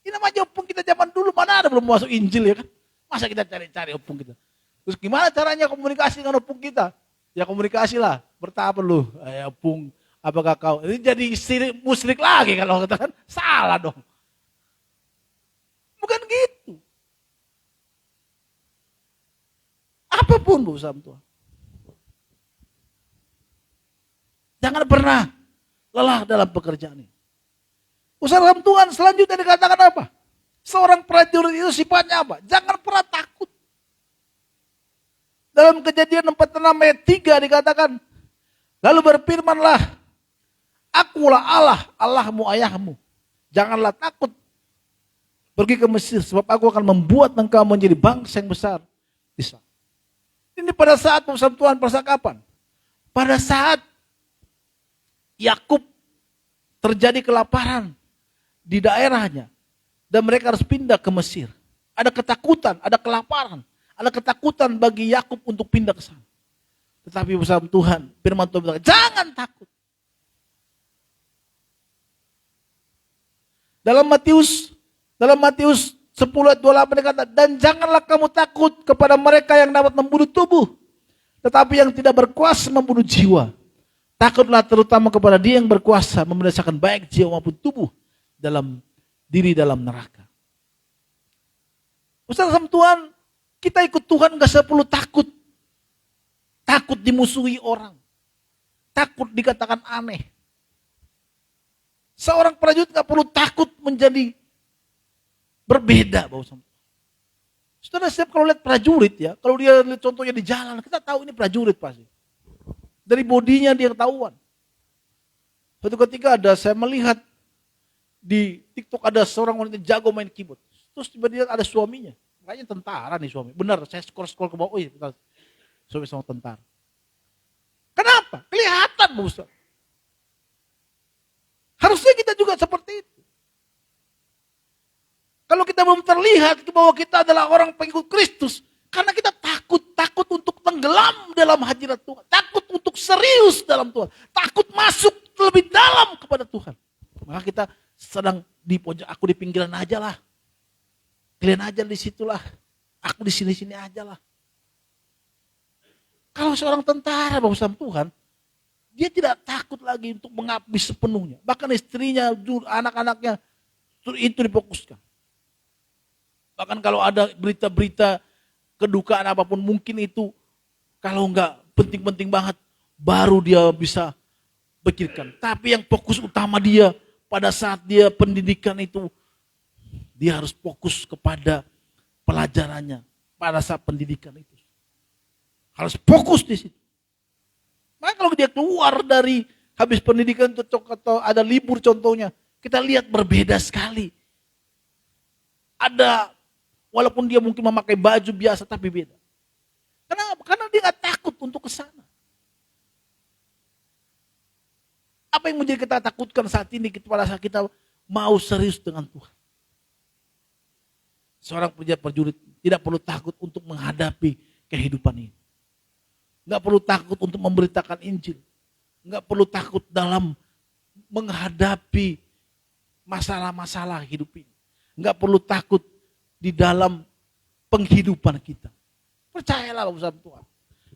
Ini namanya opung kita zaman dulu. Mana ada belum masuk Injil ya kan. Masa kita cari-cari opung kita. Terus gimana caranya komunikasi dengan opung kita? Ya komunikasi lah. Bertahap lu. Opung Apakah kau, ini jadi istri musyrik lagi kalau katakan, salah dong. Bukan gitu. Apapun berusaha Tuhan. Jangan pernah lelah dalam pekerjaan ini. Usaha Tuhan selanjutnya dikatakan apa? Seorang prajurit itu sifatnya apa? Jangan pernah takut. Dalam Kejadian 46 ayat 3 dikatakan, lalu berfirmanlah, akulah Allah, Allahmu ayahmu. Janganlah takut pergi ke Mesir, sebab aku akan membuat engkau menjadi bangsa yang besar di sana. Ini pada saat usaha Tuhan pada kapan? Pada saat Yakub terjadi kelaparan di daerahnya dan mereka harus pindah ke Mesir. Ada ketakutan, ada kelaparan, ada ketakutan bagi Yakub untuk pindah ke sana. Tetapi bersama Tuhan, firman Tuhan bilang, jangan takut. Dalam Matius 10 ayat 28 dikata, dan janganlah kamu takut kepada mereka yang dapat membunuh tubuh, tetapi yang tidak berkuasa membunuh jiwa. Takutlah terutama kepada Dia yang berkuasa membinasakan baik jiwa maupun tubuh dalam neraka. Ustaz sama Tuhan, kita ikut Tuhan gak perlu takut. Takut dimusuhi orang. Takut dikatakan aneh. Seorang prajurit gak perlu takut menjadi berbeda. Saudara, setiap kalau lihat prajurit ya, kalau dia lihat contohnya di jalan, kita tahu ini prajurit pasti. Dari bodinya dia ketahuan. Suatu ketika saya melihat di TikTok ada seorang wanita jago main keyboard. Terus tiba-tiba ada suaminya. Kayaknya tentara nih suami. Benar, saya scroll ke bawah. Oh iya, bentar. Suami sama tentara. Kenapa? Kelihatan, Ustaz. Harusnya kita juga seperti itu. Kalau kita belum terlihat bahwa kita adalah orang pengikut Kristus, karena kita takut untuk tenggelam dalam hadirat Tuhan, takut untuk serius dalam Tuhan, takut masuk lebih dalam kepada Tuhan. Maka kita sedang di pojok, aku di pinggiran aja lah, kalian aja di situlah, aku di sini aja lah. Kalau seorang tentara bersama Tuhan, dia tidak takut lagi untuk mengabdi sepenuhnya. Bahkan istrinya, anak-anaknya, itu difokuskan. Bahkan kalau ada berita-berita kedukaan apapun, mungkin itu kalau enggak penting-penting banget, baru dia bisa pikirkan. Tapi yang fokus utama dia pada saat dia pendidikan itu, dia harus fokus kepada pelajarannya pada saat pendidikan itu. Harus fokus di situ. Maka kalau dia keluar dari habis pendidikan atau ada libur contohnya, kita lihat berbeda sekali. Ada, walaupun dia mungkin memakai baju biasa tapi beda. Kenapa? Karena dia gak takut untuk ke sana. Apa yang menjadi kita takutkan saat ini pada saat kita mau serius dengan Tuhan? Seorang prajurit tidak perlu takut untuk menghadapi kehidupan ini. Gak perlu takut untuk memberitakan Injil. Gak perlu takut dalam menghadapi masalah-masalah hidup ini. Gak perlu takut di dalam penghidupan kita. Percayalah bersama Tuhan.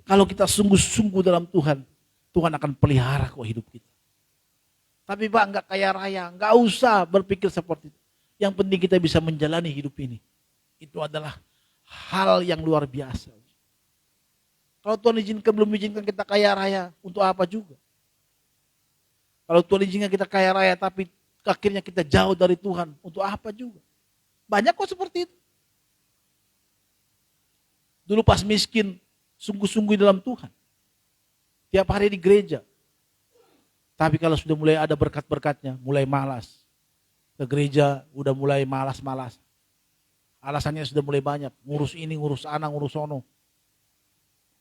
Kalau kita sungguh-sungguh dalam Tuhan, Tuhan akan pelihara kok hidup kita. Tapi Pak, gak kaya raya, gak usah berpikir seperti itu. Yang penting kita bisa menjalani hidup ini. Itu adalah hal yang luar biasa. Kalau Tuhan izinkan, belum izinkan kita kaya raya, untuk apa juga? Kalau Tuhan izinkan kita kaya raya, tapi akhirnya kita jauh dari Tuhan, untuk apa juga? Banyak kok seperti itu. Dulu pas miskin, sungguh-sungguh dalam Tuhan. Tiap hari di gereja. Tapi kalau sudah mulai ada berkat-berkatnya, mulai malas. Ke gereja udah mulai malas-malas. Alasannya sudah mulai banyak. Ngurus ini, ngurus anak, ngurus sono.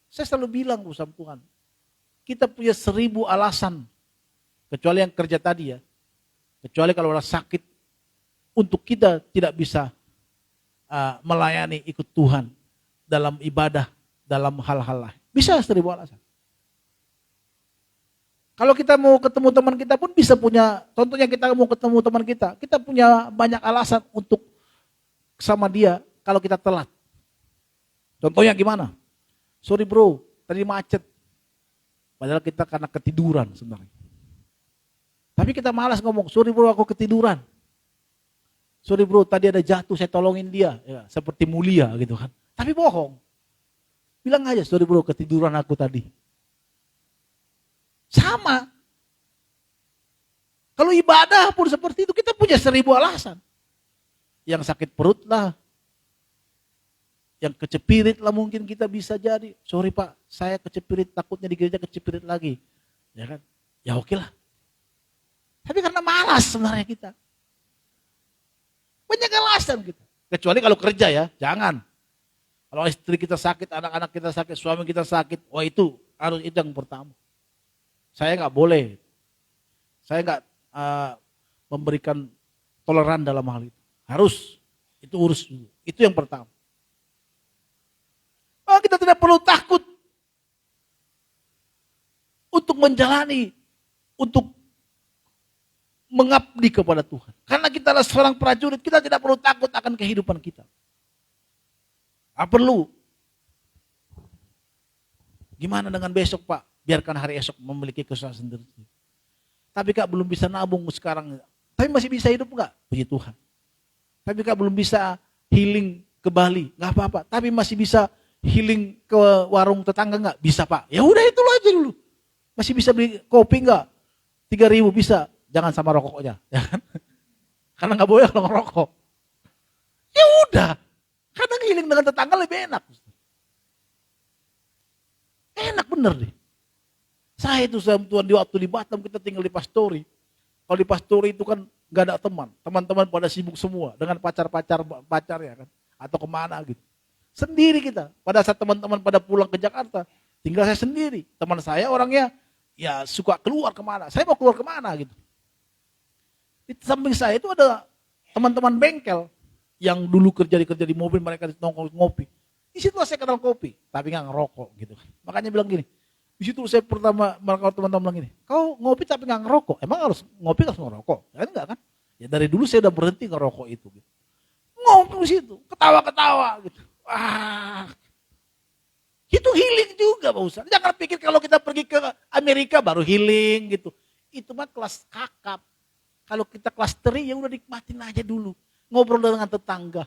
Saya selalu bilang sama Tuhan, kita punya 1000 alasan. Kecuali yang kerja tadi ya. Kecuali kalau orang sakit, untuk kita tidak bisa melayani ikut Tuhan dalam ibadah, dalam hal-hal lain. Bisa 1000 alasan. Kalau kita mau ketemu teman kita pun bisa punya, contohnya kita mau ketemu teman kita punya banyak alasan untuk sama dia kalau kita telat. Contohnya gimana? Sorry bro, tadi macet. Padahal kita karena ketiduran sebenarnya. Tapi kita malas ngomong, sorry bro aku ketiduran. Sorry bro tadi ada jatuh saya tolongin dia. Ya, seperti mulia gitu kan. Tapi bohong. Bilang aja, sorry bro ketiduran aku tadi. Sama. Kalau ibadah pun seperti itu, kita punya 1000 alasan. Yang sakit perut lah. Yang kecepirit lah mungkin kita bisa jadi. Sorry pak, saya kecepirit, takutnya di gereja kecepirit lagi. Ya kan? Ya oke lah. Tapi karena malas sebenarnya kita. Banyak alasan kita. Kecuali kalau kerja ya, jangan. Kalau istri kita sakit, anak-anak kita sakit, suami kita sakit, wah itu harus itu yang pertama. Saya nggak boleh. Saya nggak memberikan toleran dalam hal itu. Harus. Itu urus dulu. Itu yang pertama. Kita tidak perlu takut untuk menjalani, untuk mengabdi kepada Tuhan. Karena kita adalah seorang prajurit, kita tidak perlu takut akan kehidupan kita. Tidak perlu. Gimana dengan besok Pak? Biarkan hari esok memiliki kesusahan sendiri. Tapi Kak belum bisa nabung sekarang. Tapi masih bisa hidup enggak? Puji Tuhan. Tapi Kak belum bisa healing ke Bali. Enggak apa-apa. Tapi masih bisa healing ke warung tetangga enggak? Bisa Pak. Ya udah itu aja dulu. Masih bisa beli kopi enggak? 3.000 bisa. Jangan sama rokoknya. Ya kan? Karena enggak boleh kalau ngerokok. Ya udah. Kadang healing dengan tetangga lebih enak. Enak bener deh. Saya itu Tuhan di waktu di Batam kita tinggal di Pastori. Kalau di Pastori itu kan nggak ada teman. Teman-teman pada sibuk semua dengan pacar ya kan. Atau kemana gitu. Sendiri kita. Pada saat teman-teman pada pulang ke Jakarta, tinggal saya sendiri. Teman saya orangnya ya suka keluar kemana. Saya mau keluar kemana gitu. Di samping saya itu ada teman-teman bengkel yang dulu kerja di mobil, mereka nongkrong ngopi. Di situ saya kenal kopi, tapi nggak ngerokok gitu. Makanya bilang gini, di situ saya pertama kalau teman-teman bilang gini, kau ngopi tapi nggak ngerokok, emang harus ngopi harus ngerokok? Kan enggak kan? Ya dari dulu saya udah berhenti ngerokok itu. Gitu. Ngopi di situ, ketawa-ketawa gitu. Wah, itu healing juga Pak Ustaz. Jangan pikir kalau kita pergi ke Amerika baru healing gitu. Itu mah kelas kakap. Kalau kita kelas teri ya udah nikmatin aja dulu. Ngobrol dengan tetangga.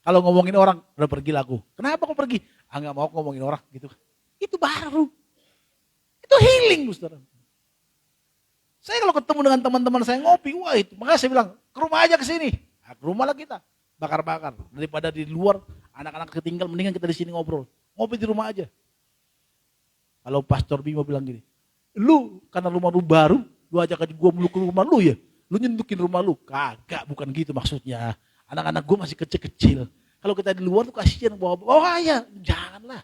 Kalau ngomongin orang, udah pergi lagu. Kenapa kok pergi? Nggak mau ngomongin orang gitu. Itu baru. Itu healing, saudara. Saya kalau ketemu dengan teman-teman saya ngopi, wah itu. Makanya saya bilang, ke rumah aja ke sini. Nah, ke rumah lah kita. Bakar-bakar. Daripada di luar, anak-anak ketinggal, mendingan kita di sini ngobrol. Ngopi di rumah aja. Kalau Pastor Bimo bilang gini, lu karena rumah lu baru, lu ajak aja gue meluk ke rumah lu ya. Lu nyentukin rumah lu. Kagak, bukan gitu maksudnya. Anak-anak gue masih kecil-kecil. Kalau kita di luar tuh kasihan bawa ya janganlah.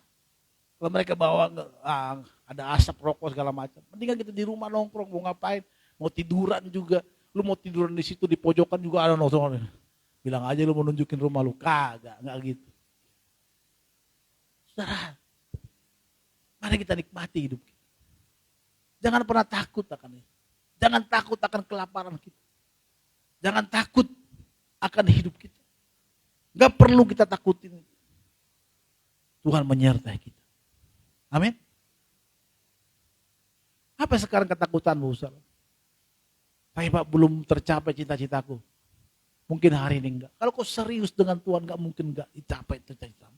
Kalau mereka bawa ada asap rokok segala macam. Mendingan kita di rumah nongkrong mau ngapain? Mau tiduran juga. Lu mau tiduran di situ di pojokan juga ada nongkrong. Bilang aja lu mau nunjukin rumah lu. Kagak, enggak gitu. Saudara, mari kita nikmati hidup kita. Jangan pernah takut akan itu. Jangan takut akan kelaparan kita. Jangan takut akan hidup kita. Gak perlu kita takutin. Tuhan menyertai kita. Amin. Apa sekarang ketakutanmu, saudara? Pak, belum tercapai cita-citaku. Mungkin hari ini enggak. Kalau kau serius dengan Tuhan, enggak mungkin enggak dicapai cita-citamu.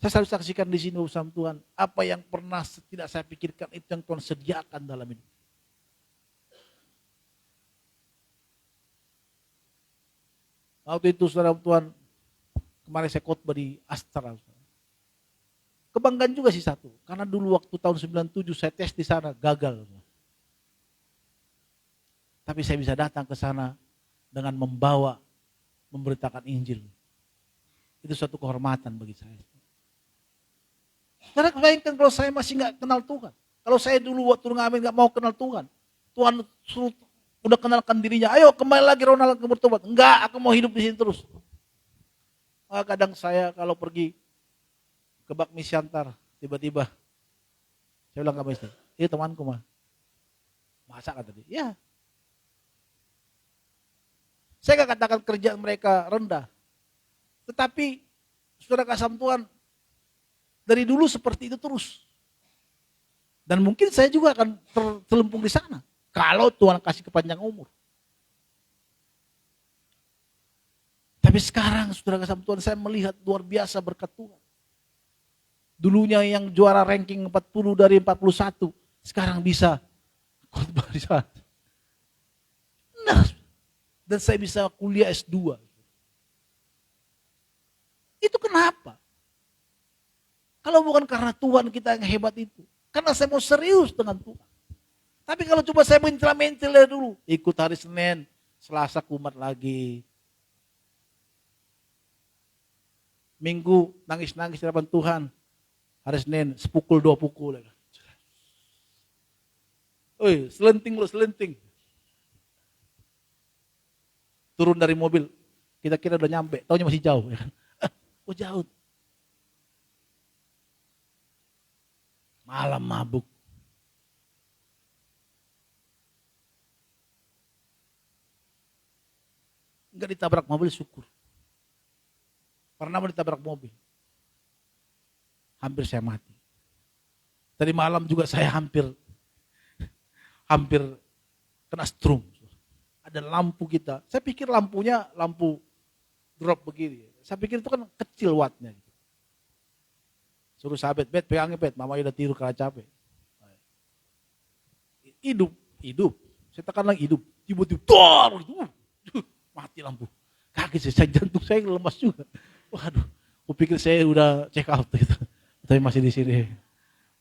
Saya selalu saksikan di sini bersama Tuhan. Apa yang pernah tidak saya pikirkan itu yang Tuhan sediakan dalam hidup. Waktu itu saudara Tuhan, kemarin saya khotbah di Astra. Kebanggaan juga sih satu, karena dulu waktu tahun 97 saya tes di sana gagal. Tapi saya bisa datang ke sana dengan memberitakan Injil. Itu suatu kehormatan bagi saya. Karena bayangkan kalau saya masih nggak kenal Tuhan. Kalau saya dulu waktu ngamen nggak mau kenal Tuhan. Tuhan suruh udah kenalkan dirinya, ayo kembali lagi Ronald ke bertobat. Enggak, aku mau hidup di sini terus. Kadang saya kalau pergi ke Bakmi Siantar, tiba-tiba saya bilang ke istri, ini temanku mah. Masa kata dia? Ya. Saya gak katakan kerjaan mereka rendah. Tetapi saudara kasih Tuhan, dari dulu seperti itu terus. Dan mungkin saya juga akan terlempung di sana. Kalau Tuhan kasih kepanjang umur. Tapi sekarang saudara kasih Tuhan, saya melihat luar biasa berkat Tuhan. Dulunya yang juara ranking 40 dari 41. Sekarang bisa khotbah di sana. Nah, dan saya bisa kuliah S2. Itu kenapa? Kalau bukan karena Tuhan kita yang hebat itu. Karena saya mau serius dengan Tuhan. Tapi kalau coba saya mencela-mencela dari dulu. Ikut hari Senin, Selasa kumat lagi. Minggu nangis-nangis di hadapan Tuhan. Hari Senin, sepukul 2 pukul. Oi, selenting lo, selenting. Turun dari mobil, kita kira udah nyampe, taunya masih jauh. Ya kan? Oh jauh. Malam mabuk. Enggak ditabrak mobil, syukur. Pernah mau ditabrak mobil. Hampir saya mati. Tadi malam juga saya hampir kena strum. Ada lampu kita. Saya pikir lampunya lampu drop begini. Saya pikir itu kan kecil wattnya. Suruh sahabat, Bet, pegangin Bet, mama udah tidur karena capek. Hidup. Saya tekan lagi hidup. Tiba-tiba, mati lampu. Kaget saya, jantung saya lemas juga. Waduh, aku pikir saya udah check out gitu. Tapi masih di sini.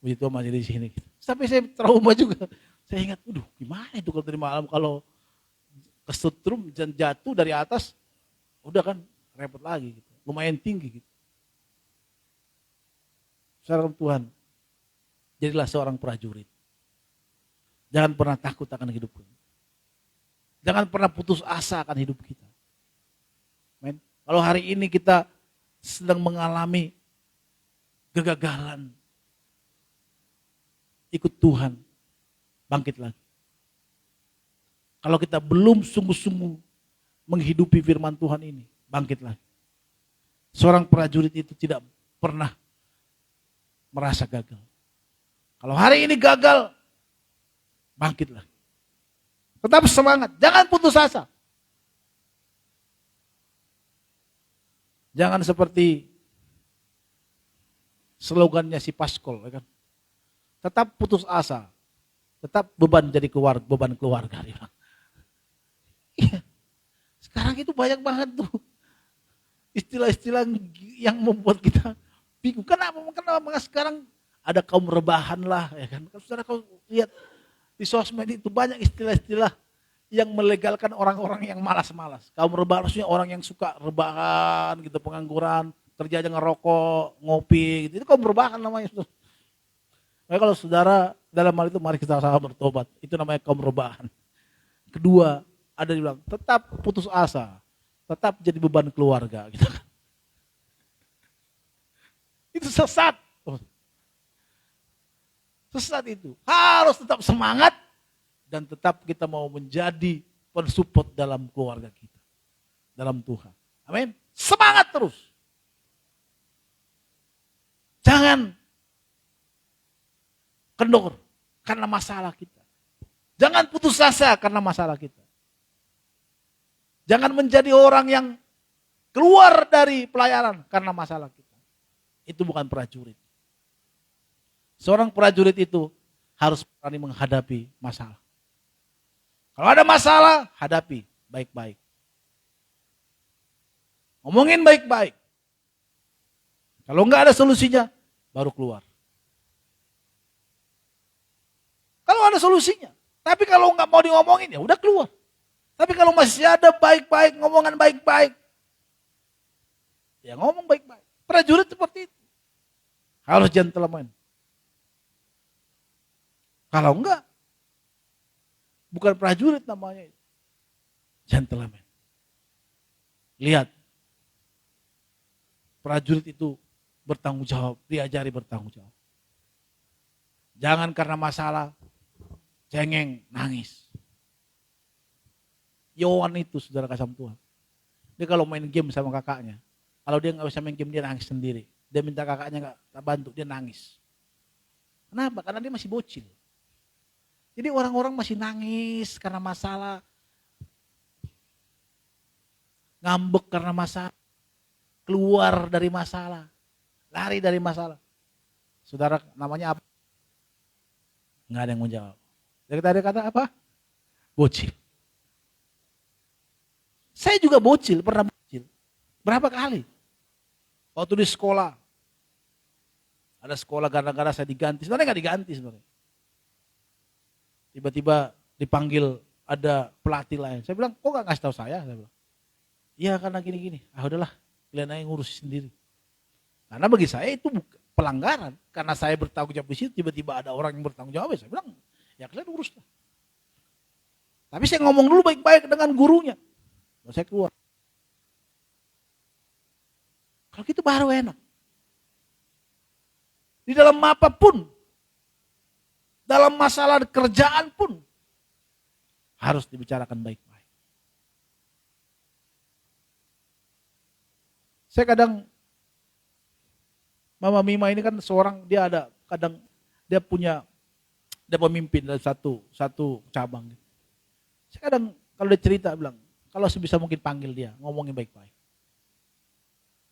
Puji Tuhan masih di sini. Gitu. Tapi saya trauma juga. Saya ingat, gimana itu kalau tadi malam kalau kesetrum dan jatuh dari atas, udah kan repot lagi gitu. Lumayan tinggi gitu. Saudara Tuhan, jadilah seorang prajurit. Jangan pernah takut akan hidup kita. Jangan pernah putus asa akan hidup kita. Men. Kalau hari ini kita sedang mengalami kegagalan, ikut Tuhan, bangkit lagi. Kalau kita belum sungguh-sungguh menghidupi firman Tuhan ini, bangkit lagi. Seorang prajurit itu tidak pernah merasa gagal. Kalau hari ini gagal, bangkit lagi. Tetap semangat, jangan putus asa. Jangan seperti slogannya si Paskol, ya kan? Tetap putus asa, tetap beban keluarga. Iya. Sekarang itu banyak banget tuh istilah-istilah yang membuat kita bingung. Kenapa sekarang ada kaum rebahan lah, ya kan? Saudara kau lihat di sosmed itu banyak istilah-istilah yang melegalkan orang-orang yang malas-malas. Kaum rebahan maksudnya orang yang suka rebahan gitu, pengangguran, kerja aja ngerokok, ngopi gitu. Itu kaum rebahan namanya. Nah, kalau saudara dalam hal itu mari kita sama bertobat. Itu namanya kaum rebahan. Kedua, ada yang bilang tetap putus asa, tetap jadi beban keluarga gitu. Itu sesat. Sesat itu. Harus tetap semangat dan tetap kita mau menjadi pensupport dalam keluarga kita. Dalam Tuhan. Amin. Semangat terus. Jangan kendor karena masalah kita. Jangan putus asa karena masalah kita. Jangan menjadi orang yang keluar dari pelayanan karena masalah kita. Itu bukan prajurit. Seorang prajurit itu harus berani menghadapi masalah. Kalau ada masalah, hadapi baik-baik. Ngomongin baik-baik. Kalau enggak ada solusinya, baru keluar. Kalau ada solusinya. Tapi kalau enggak mau diomongin, ya udah keluar. Tapi kalau masih ada baik-baik, ngomongan baik-baik, ya ngomong baik-baik. Prajurit seperti itu. Harus gentleman. Kalau enggak, bukan prajurit namanya. Gentleman. Lihat. Prajurit itu bertanggung jawab, diajari bertanggung jawab. Jangan karena masalah, cengeng, nangis. Yohan itu saudara kasih Tuhan. Dia kalau main game sama kakaknya, kalau dia nggak bisa main game dia nangis sendiri. Dia minta kakaknya nggak bantu, dia nangis. Kenapa? Karena dia masih bocil. Jadi orang-orang masih nangis karena masalah, ngambek karena masalah, keluar dari masalah, lari dari masalah. Saudara namanya apa? Nggak ada yang mau jawab. Dari tadi kata apa? Bocil. Saya juga bocil, pernah bocil. Berapa kali? Waktu di sekolah. Ada sekolah gara-gara saya diganti. Sebenarnya nggak diganti sebenarnya. Tiba-tiba dipanggil ada pelatih lain. Saya bilang, kok nggak ngasih tahu saya? Saya bilang, iya karena gini-gini. Ah udahlah, kalian aja ngurus sendiri. Karena bagi saya itu pelanggaran. Karena saya bertanggung jawab di situ, tiba-tiba ada orang yang bertanggung jawab. Saya bilang, ya kalian urus lah. Tapi saya ngomong dulu baik-baik dengan gurunya. Lalu saya keluar. Kalau gitu baru enak. Di dalam apapun, dalam masalah kerjaan pun, harus dibicarakan baik-baik. Saya kadang, Mama Mima ini kan seorang, dia ada, kadang dia pemimpin dari satu cabang. Saya kadang, kalau dia cerita bilang, kalau sebisa mungkin panggil dia, ngomongin baik-baik.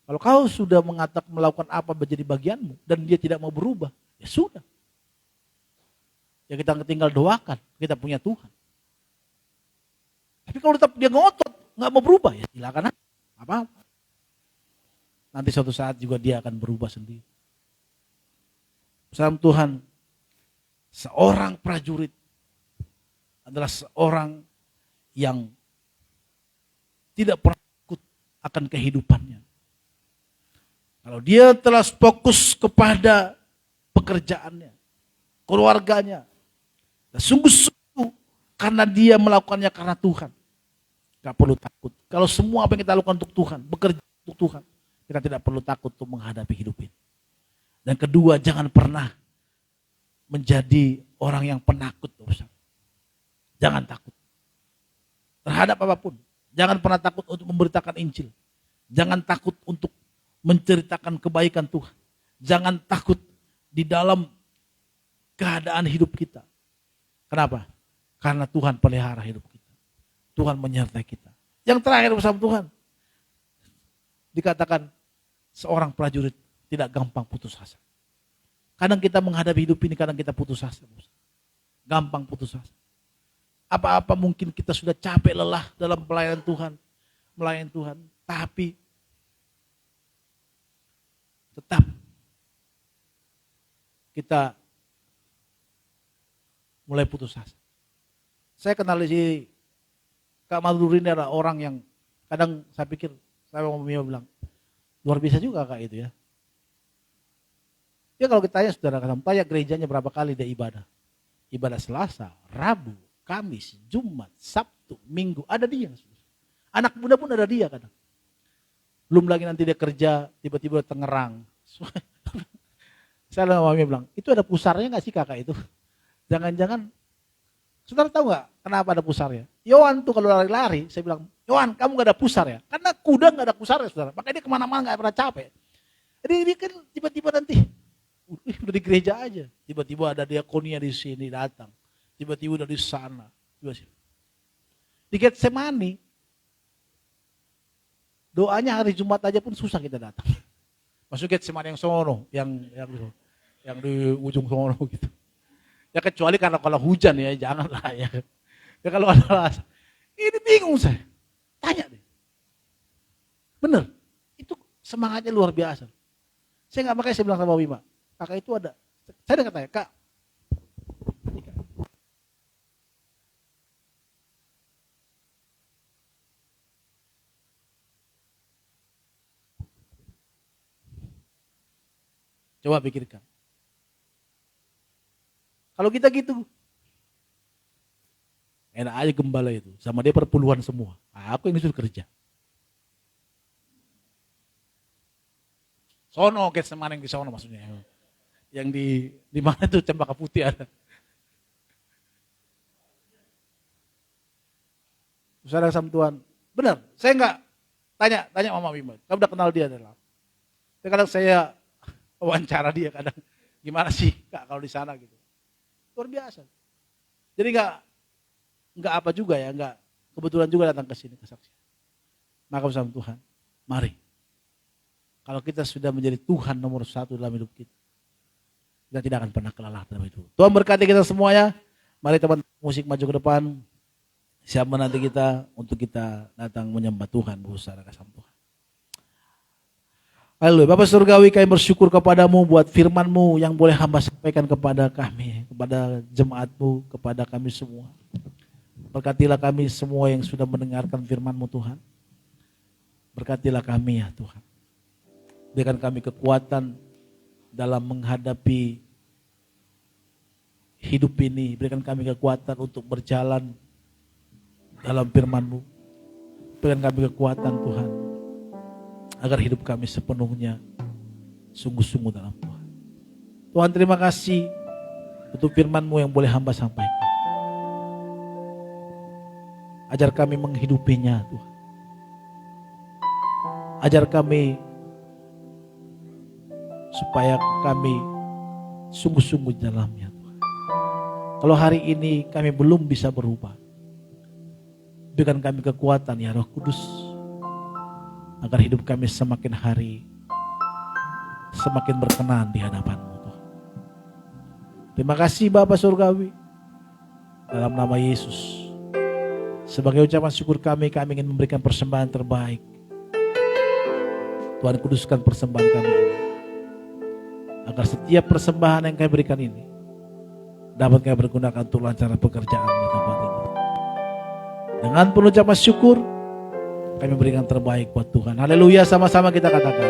Kalau kau sudah melakukan apa menjadi bagianmu dan dia tidak mau berubah, ya sudah. Ya kita tinggal doakan, kita punya Tuhan. Tapi kalau tetap dia ngotot, nggak mau berubah, ya silakan apa-apa. Nanti suatu saat juga dia akan berubah sendiri. Salam Tuhan, seorang prajurit adalah seorang yang tidak pernah takut akan kehidupannya. Kalau dia telah fokus kepada pekerjaannya, keluarganya, dan sungguh-sungguh karena dia melakukannya karena Tuhan, gak perlu takut. Kalau semua apa yang kita lakukan untuk Tuhan, bekerja untuk Tuhan, kita tidak perlu takut untuk menghadapi hidup ini. Dan kedua, jangan pernah menjadi orang yang penakut. Jangan takut terhadap apapun. Jangan pernah takut untuk memberitakan Injil. Jangan takut untuk menceritakan kebaikan Tuhan. Jangan takut di dalam keadaan hidup kita. Kenapa? Karena Tuhan pelihara hidup kita. Tuhan menyertai kita. Yang terakhir bersama Tuhan, dikatakan seorang prajurit tidak gampang putus asa. Kadang kita menghadapi hidup ini, kadang kita putus asa. Gampang putus asa. Apa-apa mungkin kita sudah capek lelah dalam pelayanan Tuhan, melayani Tuhan, tapi tetap kita mulai putus asa. Saya kenal si Kak Maduri ini adalah orang yang kadang saya pikir, saya mau bilang, luar biasa juga Kak itu ya. Ya kalau kita tanya saudara, tanya gerejanya berapa kali dia ibadah. Ibadah Selasa, Rabu, Kamis, Jumat, Sabtu, Minggu, ada dia. Anak muda pun ada dia kadang. Belum lagi nanti dia kerja, tiba-tiba Tangerang. Saya sama mami bilang, itu ada pusarnya gak sih kakak itu? Jangan-jangan, saudara tahu gak kenapa ada pusarnya? Yohan tuh kalau lari-lari, saya bilang, Yohan kamu gak ada pusar ya? Karena kuda gak ada pusarnya saudara, makanya dia kemana-mana gak pernah capek. Jadi dia kan tiba-tiba nanti, udah di gereja aja. Tiba-tiba ada diakonia di sini datang. Tiba-tiba udah di sana. Di Getsemani, doanya hari Jumat aja pun susah kita datang. Maksudnya Getsemani yang sono, yang di ujung sono gitu. Ya kecuali karena kalau hujan ya janganlah ya. Ya kalau ada ini bingung saya. Tanya deh. Bener, itu semangatnya luar biasa. Saya nggak makanya saya bilang sama Wima, kakak itu ada. Saya udah tanya, Kak. Coba pikirkan. Kalau kita gitu, enak aja gembala itu. Sama dia perpuluhan semua. Aku yang disuruh kerja. Sono, Getsemani yang di sono maksudnya. Yang di mana tuh Cempaka Putih ada. Saudara sama Tuhan, benar. Saya enggak tanya Mama Bima. Kamu udah kenal dia dalam. Kadang saya wawancara dia kadang. Gimana sih Kak kalau di sana gitu? Luar biasa. Jadi nggak apa juga ya, nggak kebetulan juga datang ke sini kesaksian. Maka bersama Tuhan, mari. Kalau kita sudah menjadi Tuhan nomor 1 dalam hidup kita tidak akan pernah kelelahan dalam itu. Tuhan berkati kita semuanya. Mari teman musik maju ke depan. Siap menanti kita untuk kita datang menyembah Tuhan, berusaha kasih Tuhan. Haleluya. Bapak Surgawi, kami bersyukur kepadamu buat firman-Mu yang boleh hamba sampaikan kepada kami, kepada jemaat-Mu, kepada kami semua. Berkatilah kami semua yang sudah mendengarkan firman-Mu Tuhan. Berkatilah kami ya Tuhan. Berikan kami kekuatan dalam menghadapi hidup ini. Berikan kami kekuatan untuk berjalan dalam firman-Mu. Berikan kami kekuatan Tuhan, agar hidup kami sepenuhnya sungguh-sungguh dalam Tuhan. Tuhan terima kasih untuk firman-Mu yang boleh hamba sampaikan. Ajar kami menghidupinya Tuhan. Ajar kami supaya kami sungguh-sungguh di dalamnya Tuhan. Kalau hari ini kami belum bisa berubah, berikan kami kekuatan ya Roh Kudus, agar hidup kami semakin hari semakin berkenan di hadapan-Mu Tuhan. Terima kasih Bapa Surgawi, dalam nama Yesus. Sebagai ucapan syukur kami ingin memberikan persembahan terbaik. Tuhan kuduskan persembahan kami ini, agar setiap persembahan yang kami berikan ini dapat kami pergunakan untuk lancaran pekerjaan di tempat ini. Dengan penuh ucapan syukur kami berikan terbaik buat Tuhan. Haleluya, sama-sama kita katakan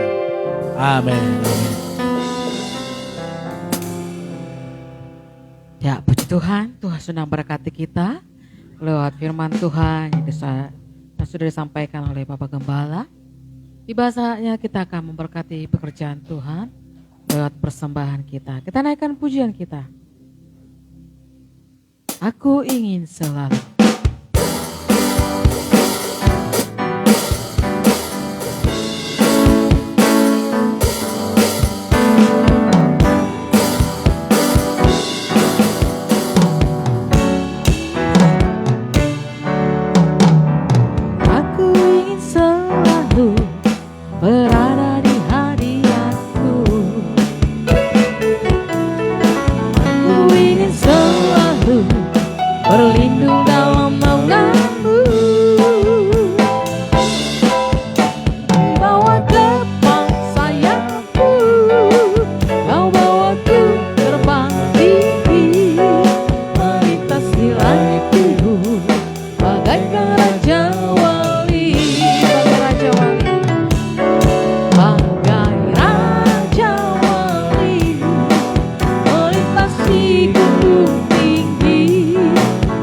amin. Ya, puji Tuhan, Tuhan sudah berkati kita lewat firman Tuhan yang sudah disampaikan oleh Bapak Gembala. Tiba saatnya kita akan memberkati pekerjaan Tuhan lewat persembahan kita. Kita naikkan pujian kita. Aku ingin selalu. Berada di hadiratku, aku ingin selalu berlindung dalam naunganmu. Bawa depan sayapmu, kau bawaku terbang tinggi, melintasi langit biru, bagaikan raja wali, bagai raja wali. Bagai raja wali, melintasi gunung tinggi.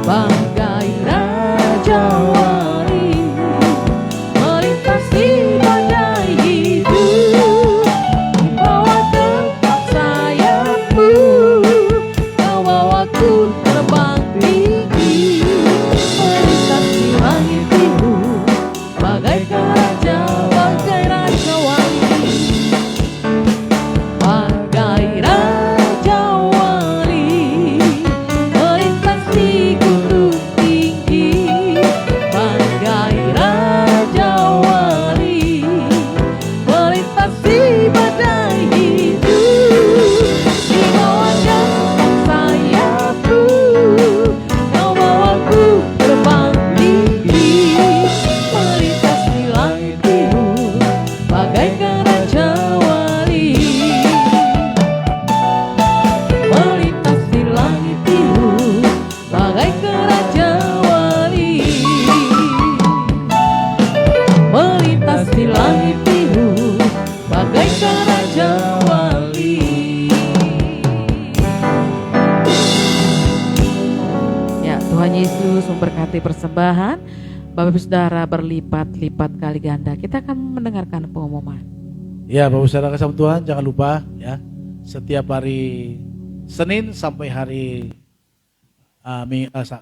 Bagai raja wali, melintasi badai hidup. Di bawah tempat sayapmu, kau bawaku terbang tinggi, melintasi langit biru, bagaikan raja, bagai raja wali. Bagai raja wali, melintasi gunung tinggi. Bagai raja wali, melintasi badai hidup. Di bawah naungan sayapmu, kau bawaku terbang tinggi, melintasi langit biru, bagaikan raja wali. Melintasi langit biru, bagaikan raja wali. Melintasi langit biru, bagaikan raja wali. Ya, Tuhan Yesus memberkati persembahan. Bapak Ibu Saudara berlipat-lipat kali ganda. Kita akan mendengarkan pengumuman. Ya Bapak Saudara kasih Tuhan, jangan lupa ya, setiap hari Senin sampai hari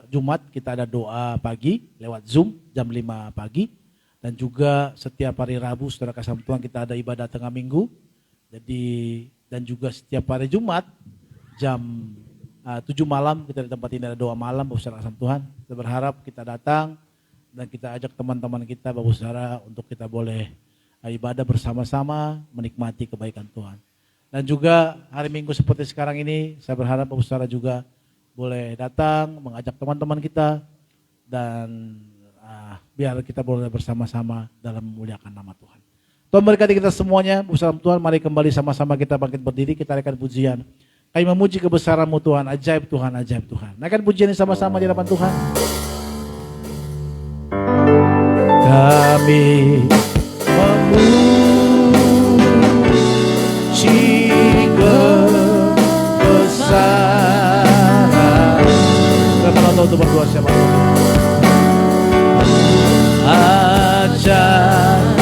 Jumat kita ada doa pagi lewat Zoom jam 5 pagi. Dan juga setiap hari Rabu Saudara kasih Tuhan kita ada ibadah tengah minggu. Jadi Dan juga setiap hari Jumat jam 7 malam kita di tempat ini ada doa malam Bapak Saudara kasih Tuhan. Kita berharap kita datang dan kita ajak teman-teman kita Bapak Saudara untuk kita boleh ibadah bersama-sama menikmati kebaikan Tuhan. Dan juga hari Minggu seperti sekarang ini saya berharap Bapak Saudara juga boleh datang mengajak teman-teman kita dan biar kita boleh bersama-sama dalam memuliakan nama Tuhan. Tuhan berkati kita semuanya, bersama Tuhan mari kembali sama-sama kita bangkit berdiri, kita naikkan pujian. Kami memuji kebesaran-Mu Tuhan, ajaib Tuhan, ajaib Tuhan. Naikkan pujian ini sama-sama di hadapan Tuhan. Kami memuji kebesaran. Kita nonton untuk berdoa siapa? Ajaib.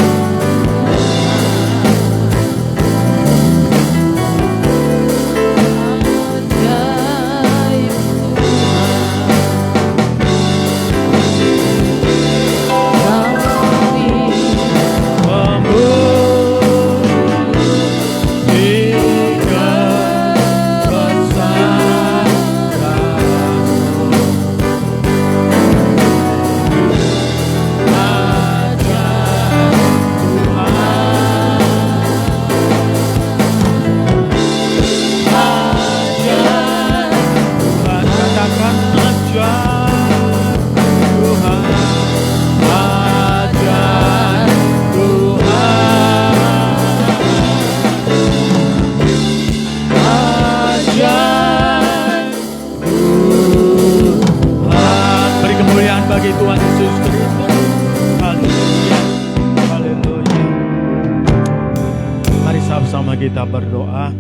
Kita berdoa.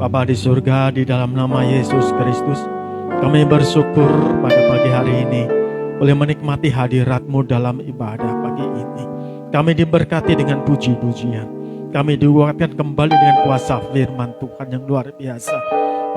Bapa di surga, di dalam nama Yesus Kristus, kami bersyukur pada pagi hari ini boleh menikmati hadirat-Mu dalam ibadah pagi ini. Kami diberkati dengan puji-pujian, kami dikuatkan kembali dengan kuasa firman Tuhan yang luar biasa.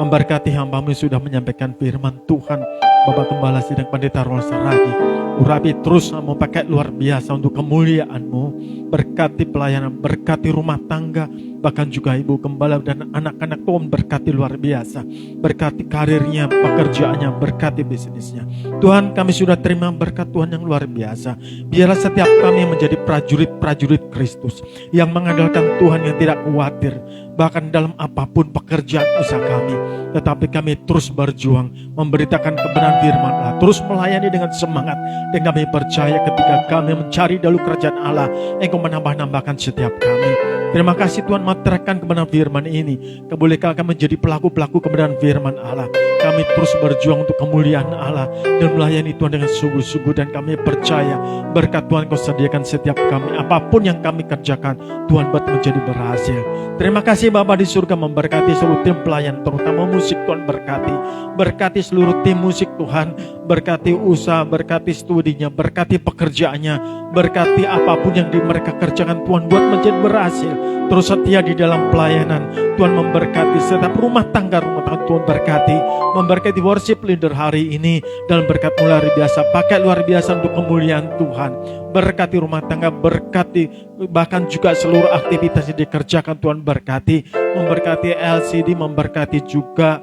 Memberkati hamba-Mu sudah menyampaikan firman Tuhan. Bapak Gembala Sidang Pendeta Ronald Saragi, urapi terus mau pakai luar biasa untuk kemuliaan-Mu. Berkati pelayanan, berkati rumah tangga, bahkan juga Ibu Gembala dan anak-anak Tuhan berkati luar biasa. Berkati karirnya, pekerjaannya, berkati bisnisnya. Tuhan, kami sudah terima berkat Tuhan yang luar biasa. Biarlah setiap kami menjadi prajurit-prajurit Kristus yang mengandalkan Tuhan, yang tidak khawatir bahkan dalam apapun pekerjaan usaha kami, tetapi kami terus berjuang memberitakan kebenaran firman Allah, terus melayani dengan semangat. Dan kami percaya ketika kami mencari dahulu kerajaan Allah, Engkau menambah-nambahkan setiap kami. Terima kasih Tuhan, meterangkan kebenaran firman ini. Bolehkah kami menjadi pelaku-pelaku kebenaran firman Allah. Kami terus berjuang untuk kemuliaan Allah dan melayani Tuhan dengan sungguh-sungguh. Dan kami percaya berkat Tuhan Kau sediakan setiap kami. Apapun yang kami kerjakan, Tuhan buat menjadi berhasil. Terima kasih Bapa di surga, memberkati seluruh tim pelayan, terutama musik Tuhan berkati. Berkati seluruh tim musik Tuhan. Berkati usaha, berkati studinya, berkati pekerjaannya, berkati apapun yang mereka kerjakan Tuhan buat menjadi berhasil. Terus setia di dalam pelayanan. Tuhan memberkati setiap rumah tangga Tuhan berkati. Memberkati worship leader hari ini dalam berkat luar biasa. Pakai luar biasa untuk kemuliaan Tuhan. Berkati rumah tangga, berkati bahkan juga seluruh aktivitas yang dikerjakan Tuhan berkati. Memberkati LCD, memberkati juga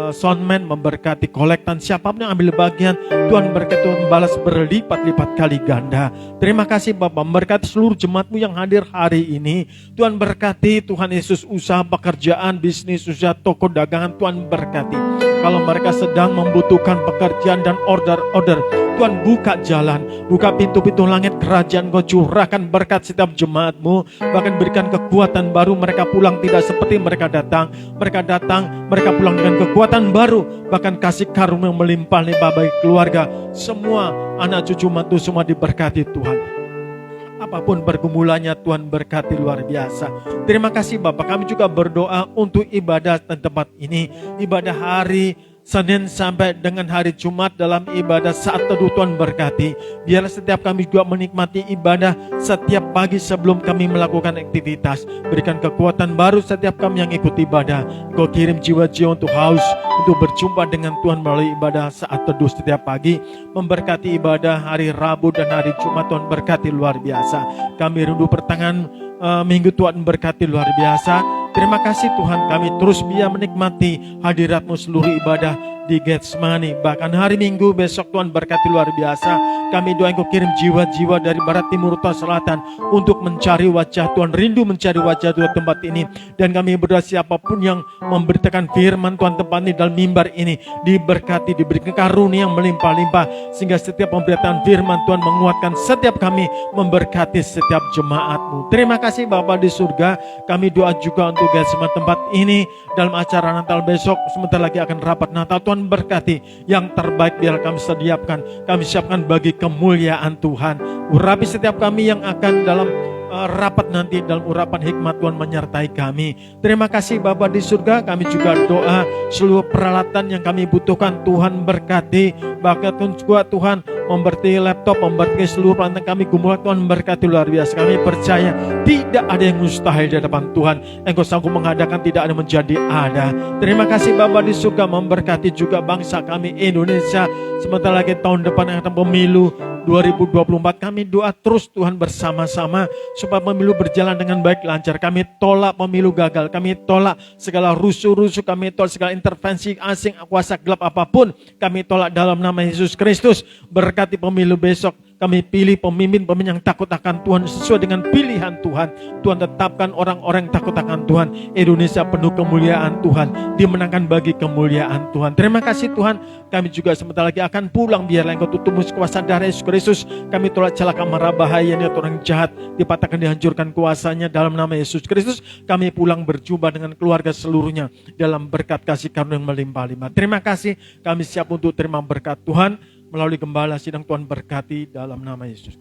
soundman, memberkati kolektan, siapapun yang ambil bagian. Tuhan berkati, Tuhan balas berlipat-lipat kali ganda. Terima kasih Bapak, memberkati seluruh jemaat-Mu yang hadir hari ini. Tuhan berkati, Tuhan Yesus, usaha pekerjaan, bisnis, usaha toko dagangan, Tuhan berkati. Kalau mereka sedang membutuhkan pekerjaan dan order-order, Tuhan buka jalan, buka pintu-pintu langit kerajaan Kau, curahkan berkat setiap jemaat-Mu, bahkan berikan kekuatan baru. Mereka pulang tidak seperti mereka datang, mereka pulang dengan kekuatan baru, bahkan kasih karunia melimpah-limpah bagi keluarga. Semua anak cucu mantu semua diberkati Tuhan. Apapun pergumulannya Tuhan berkati luar biasa. Terima kasih Bapak, kami juga berdoa untuk ibadah dan tempat ini, ibadah hari Senin sampai dengan hari Jumat dalam ibadah saat teduh. Tuhan berkati. Biarlah setiap kami juga menikmati ibadah setiap pagi sebelum kami melakukan aktivitas. Berikan kekuatan baru setiap kami yang ikut ibadah. Kau kirim jiwa-jiwa untuk haus, untuk berjumpa dengan Tuhan melalui ibadah saat teduh setiap pagi. Memberkati ibadah hari Rabu dan hari Jumat. Tuhan berkati luar biasa. Kami rindu pertengahan minggu Tuhan berkati luar biasa. Terima kasih Tuhan, kami terus bisa menikmati hadirat-Mu seluruh ibadah di Getsemani. Bahkan hari Minggu besok Tuhan berkati luar biasa. Kami doa Engkau kirim jiwa-jiwa dari barat, timur, utara, selatan untuk mencari wajah Tuhan, rindu mencari wajah Tuhan tempat ini. Dan kami berdoa siapapun yang memberitakan firman Tuhan tempat ini dalam mimbar ini diberkati, diberikan karunia yang melimpah-limpah, sehingga setiap pemberitaan firman Tuhan menguatkan setiap kami, memberkati setiap jemaat-Mu. Terima kasih Bapa di surga. Kami doa juga untuk semua tempat ini dalam acara Natal besok. Sebentar lagi akan rapat Natal. Tuhan berkati yang terbaik biar kami sediakan, kami siapkan bagi kemuliaan Tuhan. Urapi setiap kami yang akan dalam rapat nanti, dalam urapan hikmat Tuhan menyertai kami. Terima kasih Bapa di surga. Kami juga doa seluruh peralatan yang kami butuhkan Tuhan berkati. Bahkan juga Tuhan memberkati laptop, memberkati seluruh peralatan kami gumulat, Tuhan berkati luar biasa. Kami percaya tidak ada yang mustahil di hadapan Tuhan. Engkau sanggup mengadakan, tidak ada menjadi ada. Terima kasih Bapa di surga, memberkati juga bangsa kami Indonesia. Sebentar lagi tahun depan yang akan pemilu 2024, kami doa terus Tuhan bersama-sama supaya pemilu berjalan dengan baik lancar. Kami tolak pemilu gagal, kami tolak segala rusuh-rusuh, kami tolak segala intervensi asing, kuasa gelap apapun, kami tolak dalam nama Yesus Kristus. Berkati pemilu besok, kami pilih pemimpin-pemimpin yang takut akan Tuhan sesuai dengan pilihan Tuhan. Tuhan tetapkan orang-orang yang takut akan Tuhan. Indonesia penuh kemuliaan Tuhan, dimenangkan bagi kemuliaan Tuhan. Terima kasih Tuhan. Kami juga sebentar lagi akan pulang, biarlah Engkau tutup kuasa darah Yesus Kristus. Kami tolak celaka mara bahaya niat orang jahat, dipatahkan, dihancurkan kuasanya dalam nama Yesus Kristus. Kami pulang berjumpa dengan keluarga seluruhnya dalam berkat kasih karunia yang melimpah-limpah. Terima kasih. Kami siap untuk terima berkat Tuhan melalui gembala sidang. Tuhan berkati dalam nama Yesus.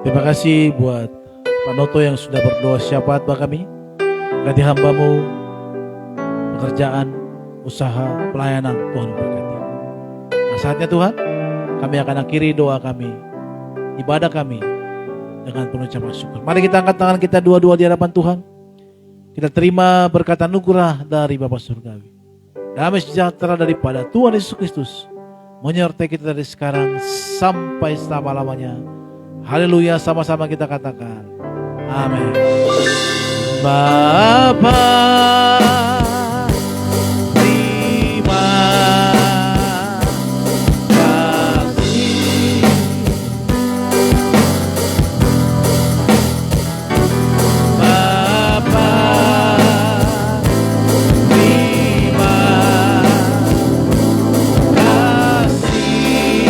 Terima kasih buat Pak Noto yang sudah berdoa syafaat bagi kami. Berkati hamba-Mu, pekerjaan, usaha, pelayanan, Tuhan berkati. Nah, saatnya Tuhan, kami akan akhiri doa kami, ibadah kami dengan penuh ucapan syukur. Mari kita angkat tangan kita dua-dua di hadapan Tuhan. Kita terima berkat anugerah dari Bapa Surgawi. Damai sejahtera daripada Tuhan Yesus Kristus menyertai kita dari sekarang sampai selama-lamanya. Haleluya, sama-sama kita katakan amin. Bapa, terima kasih. Bapa, terima kasih.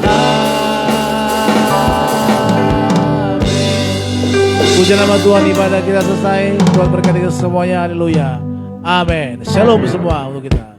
Bapa, puji nama Tuhan, ibadah kita selesai. Tuhan berkati kita semuanya. Haleluya. Amin. Shalom semua untuk kita.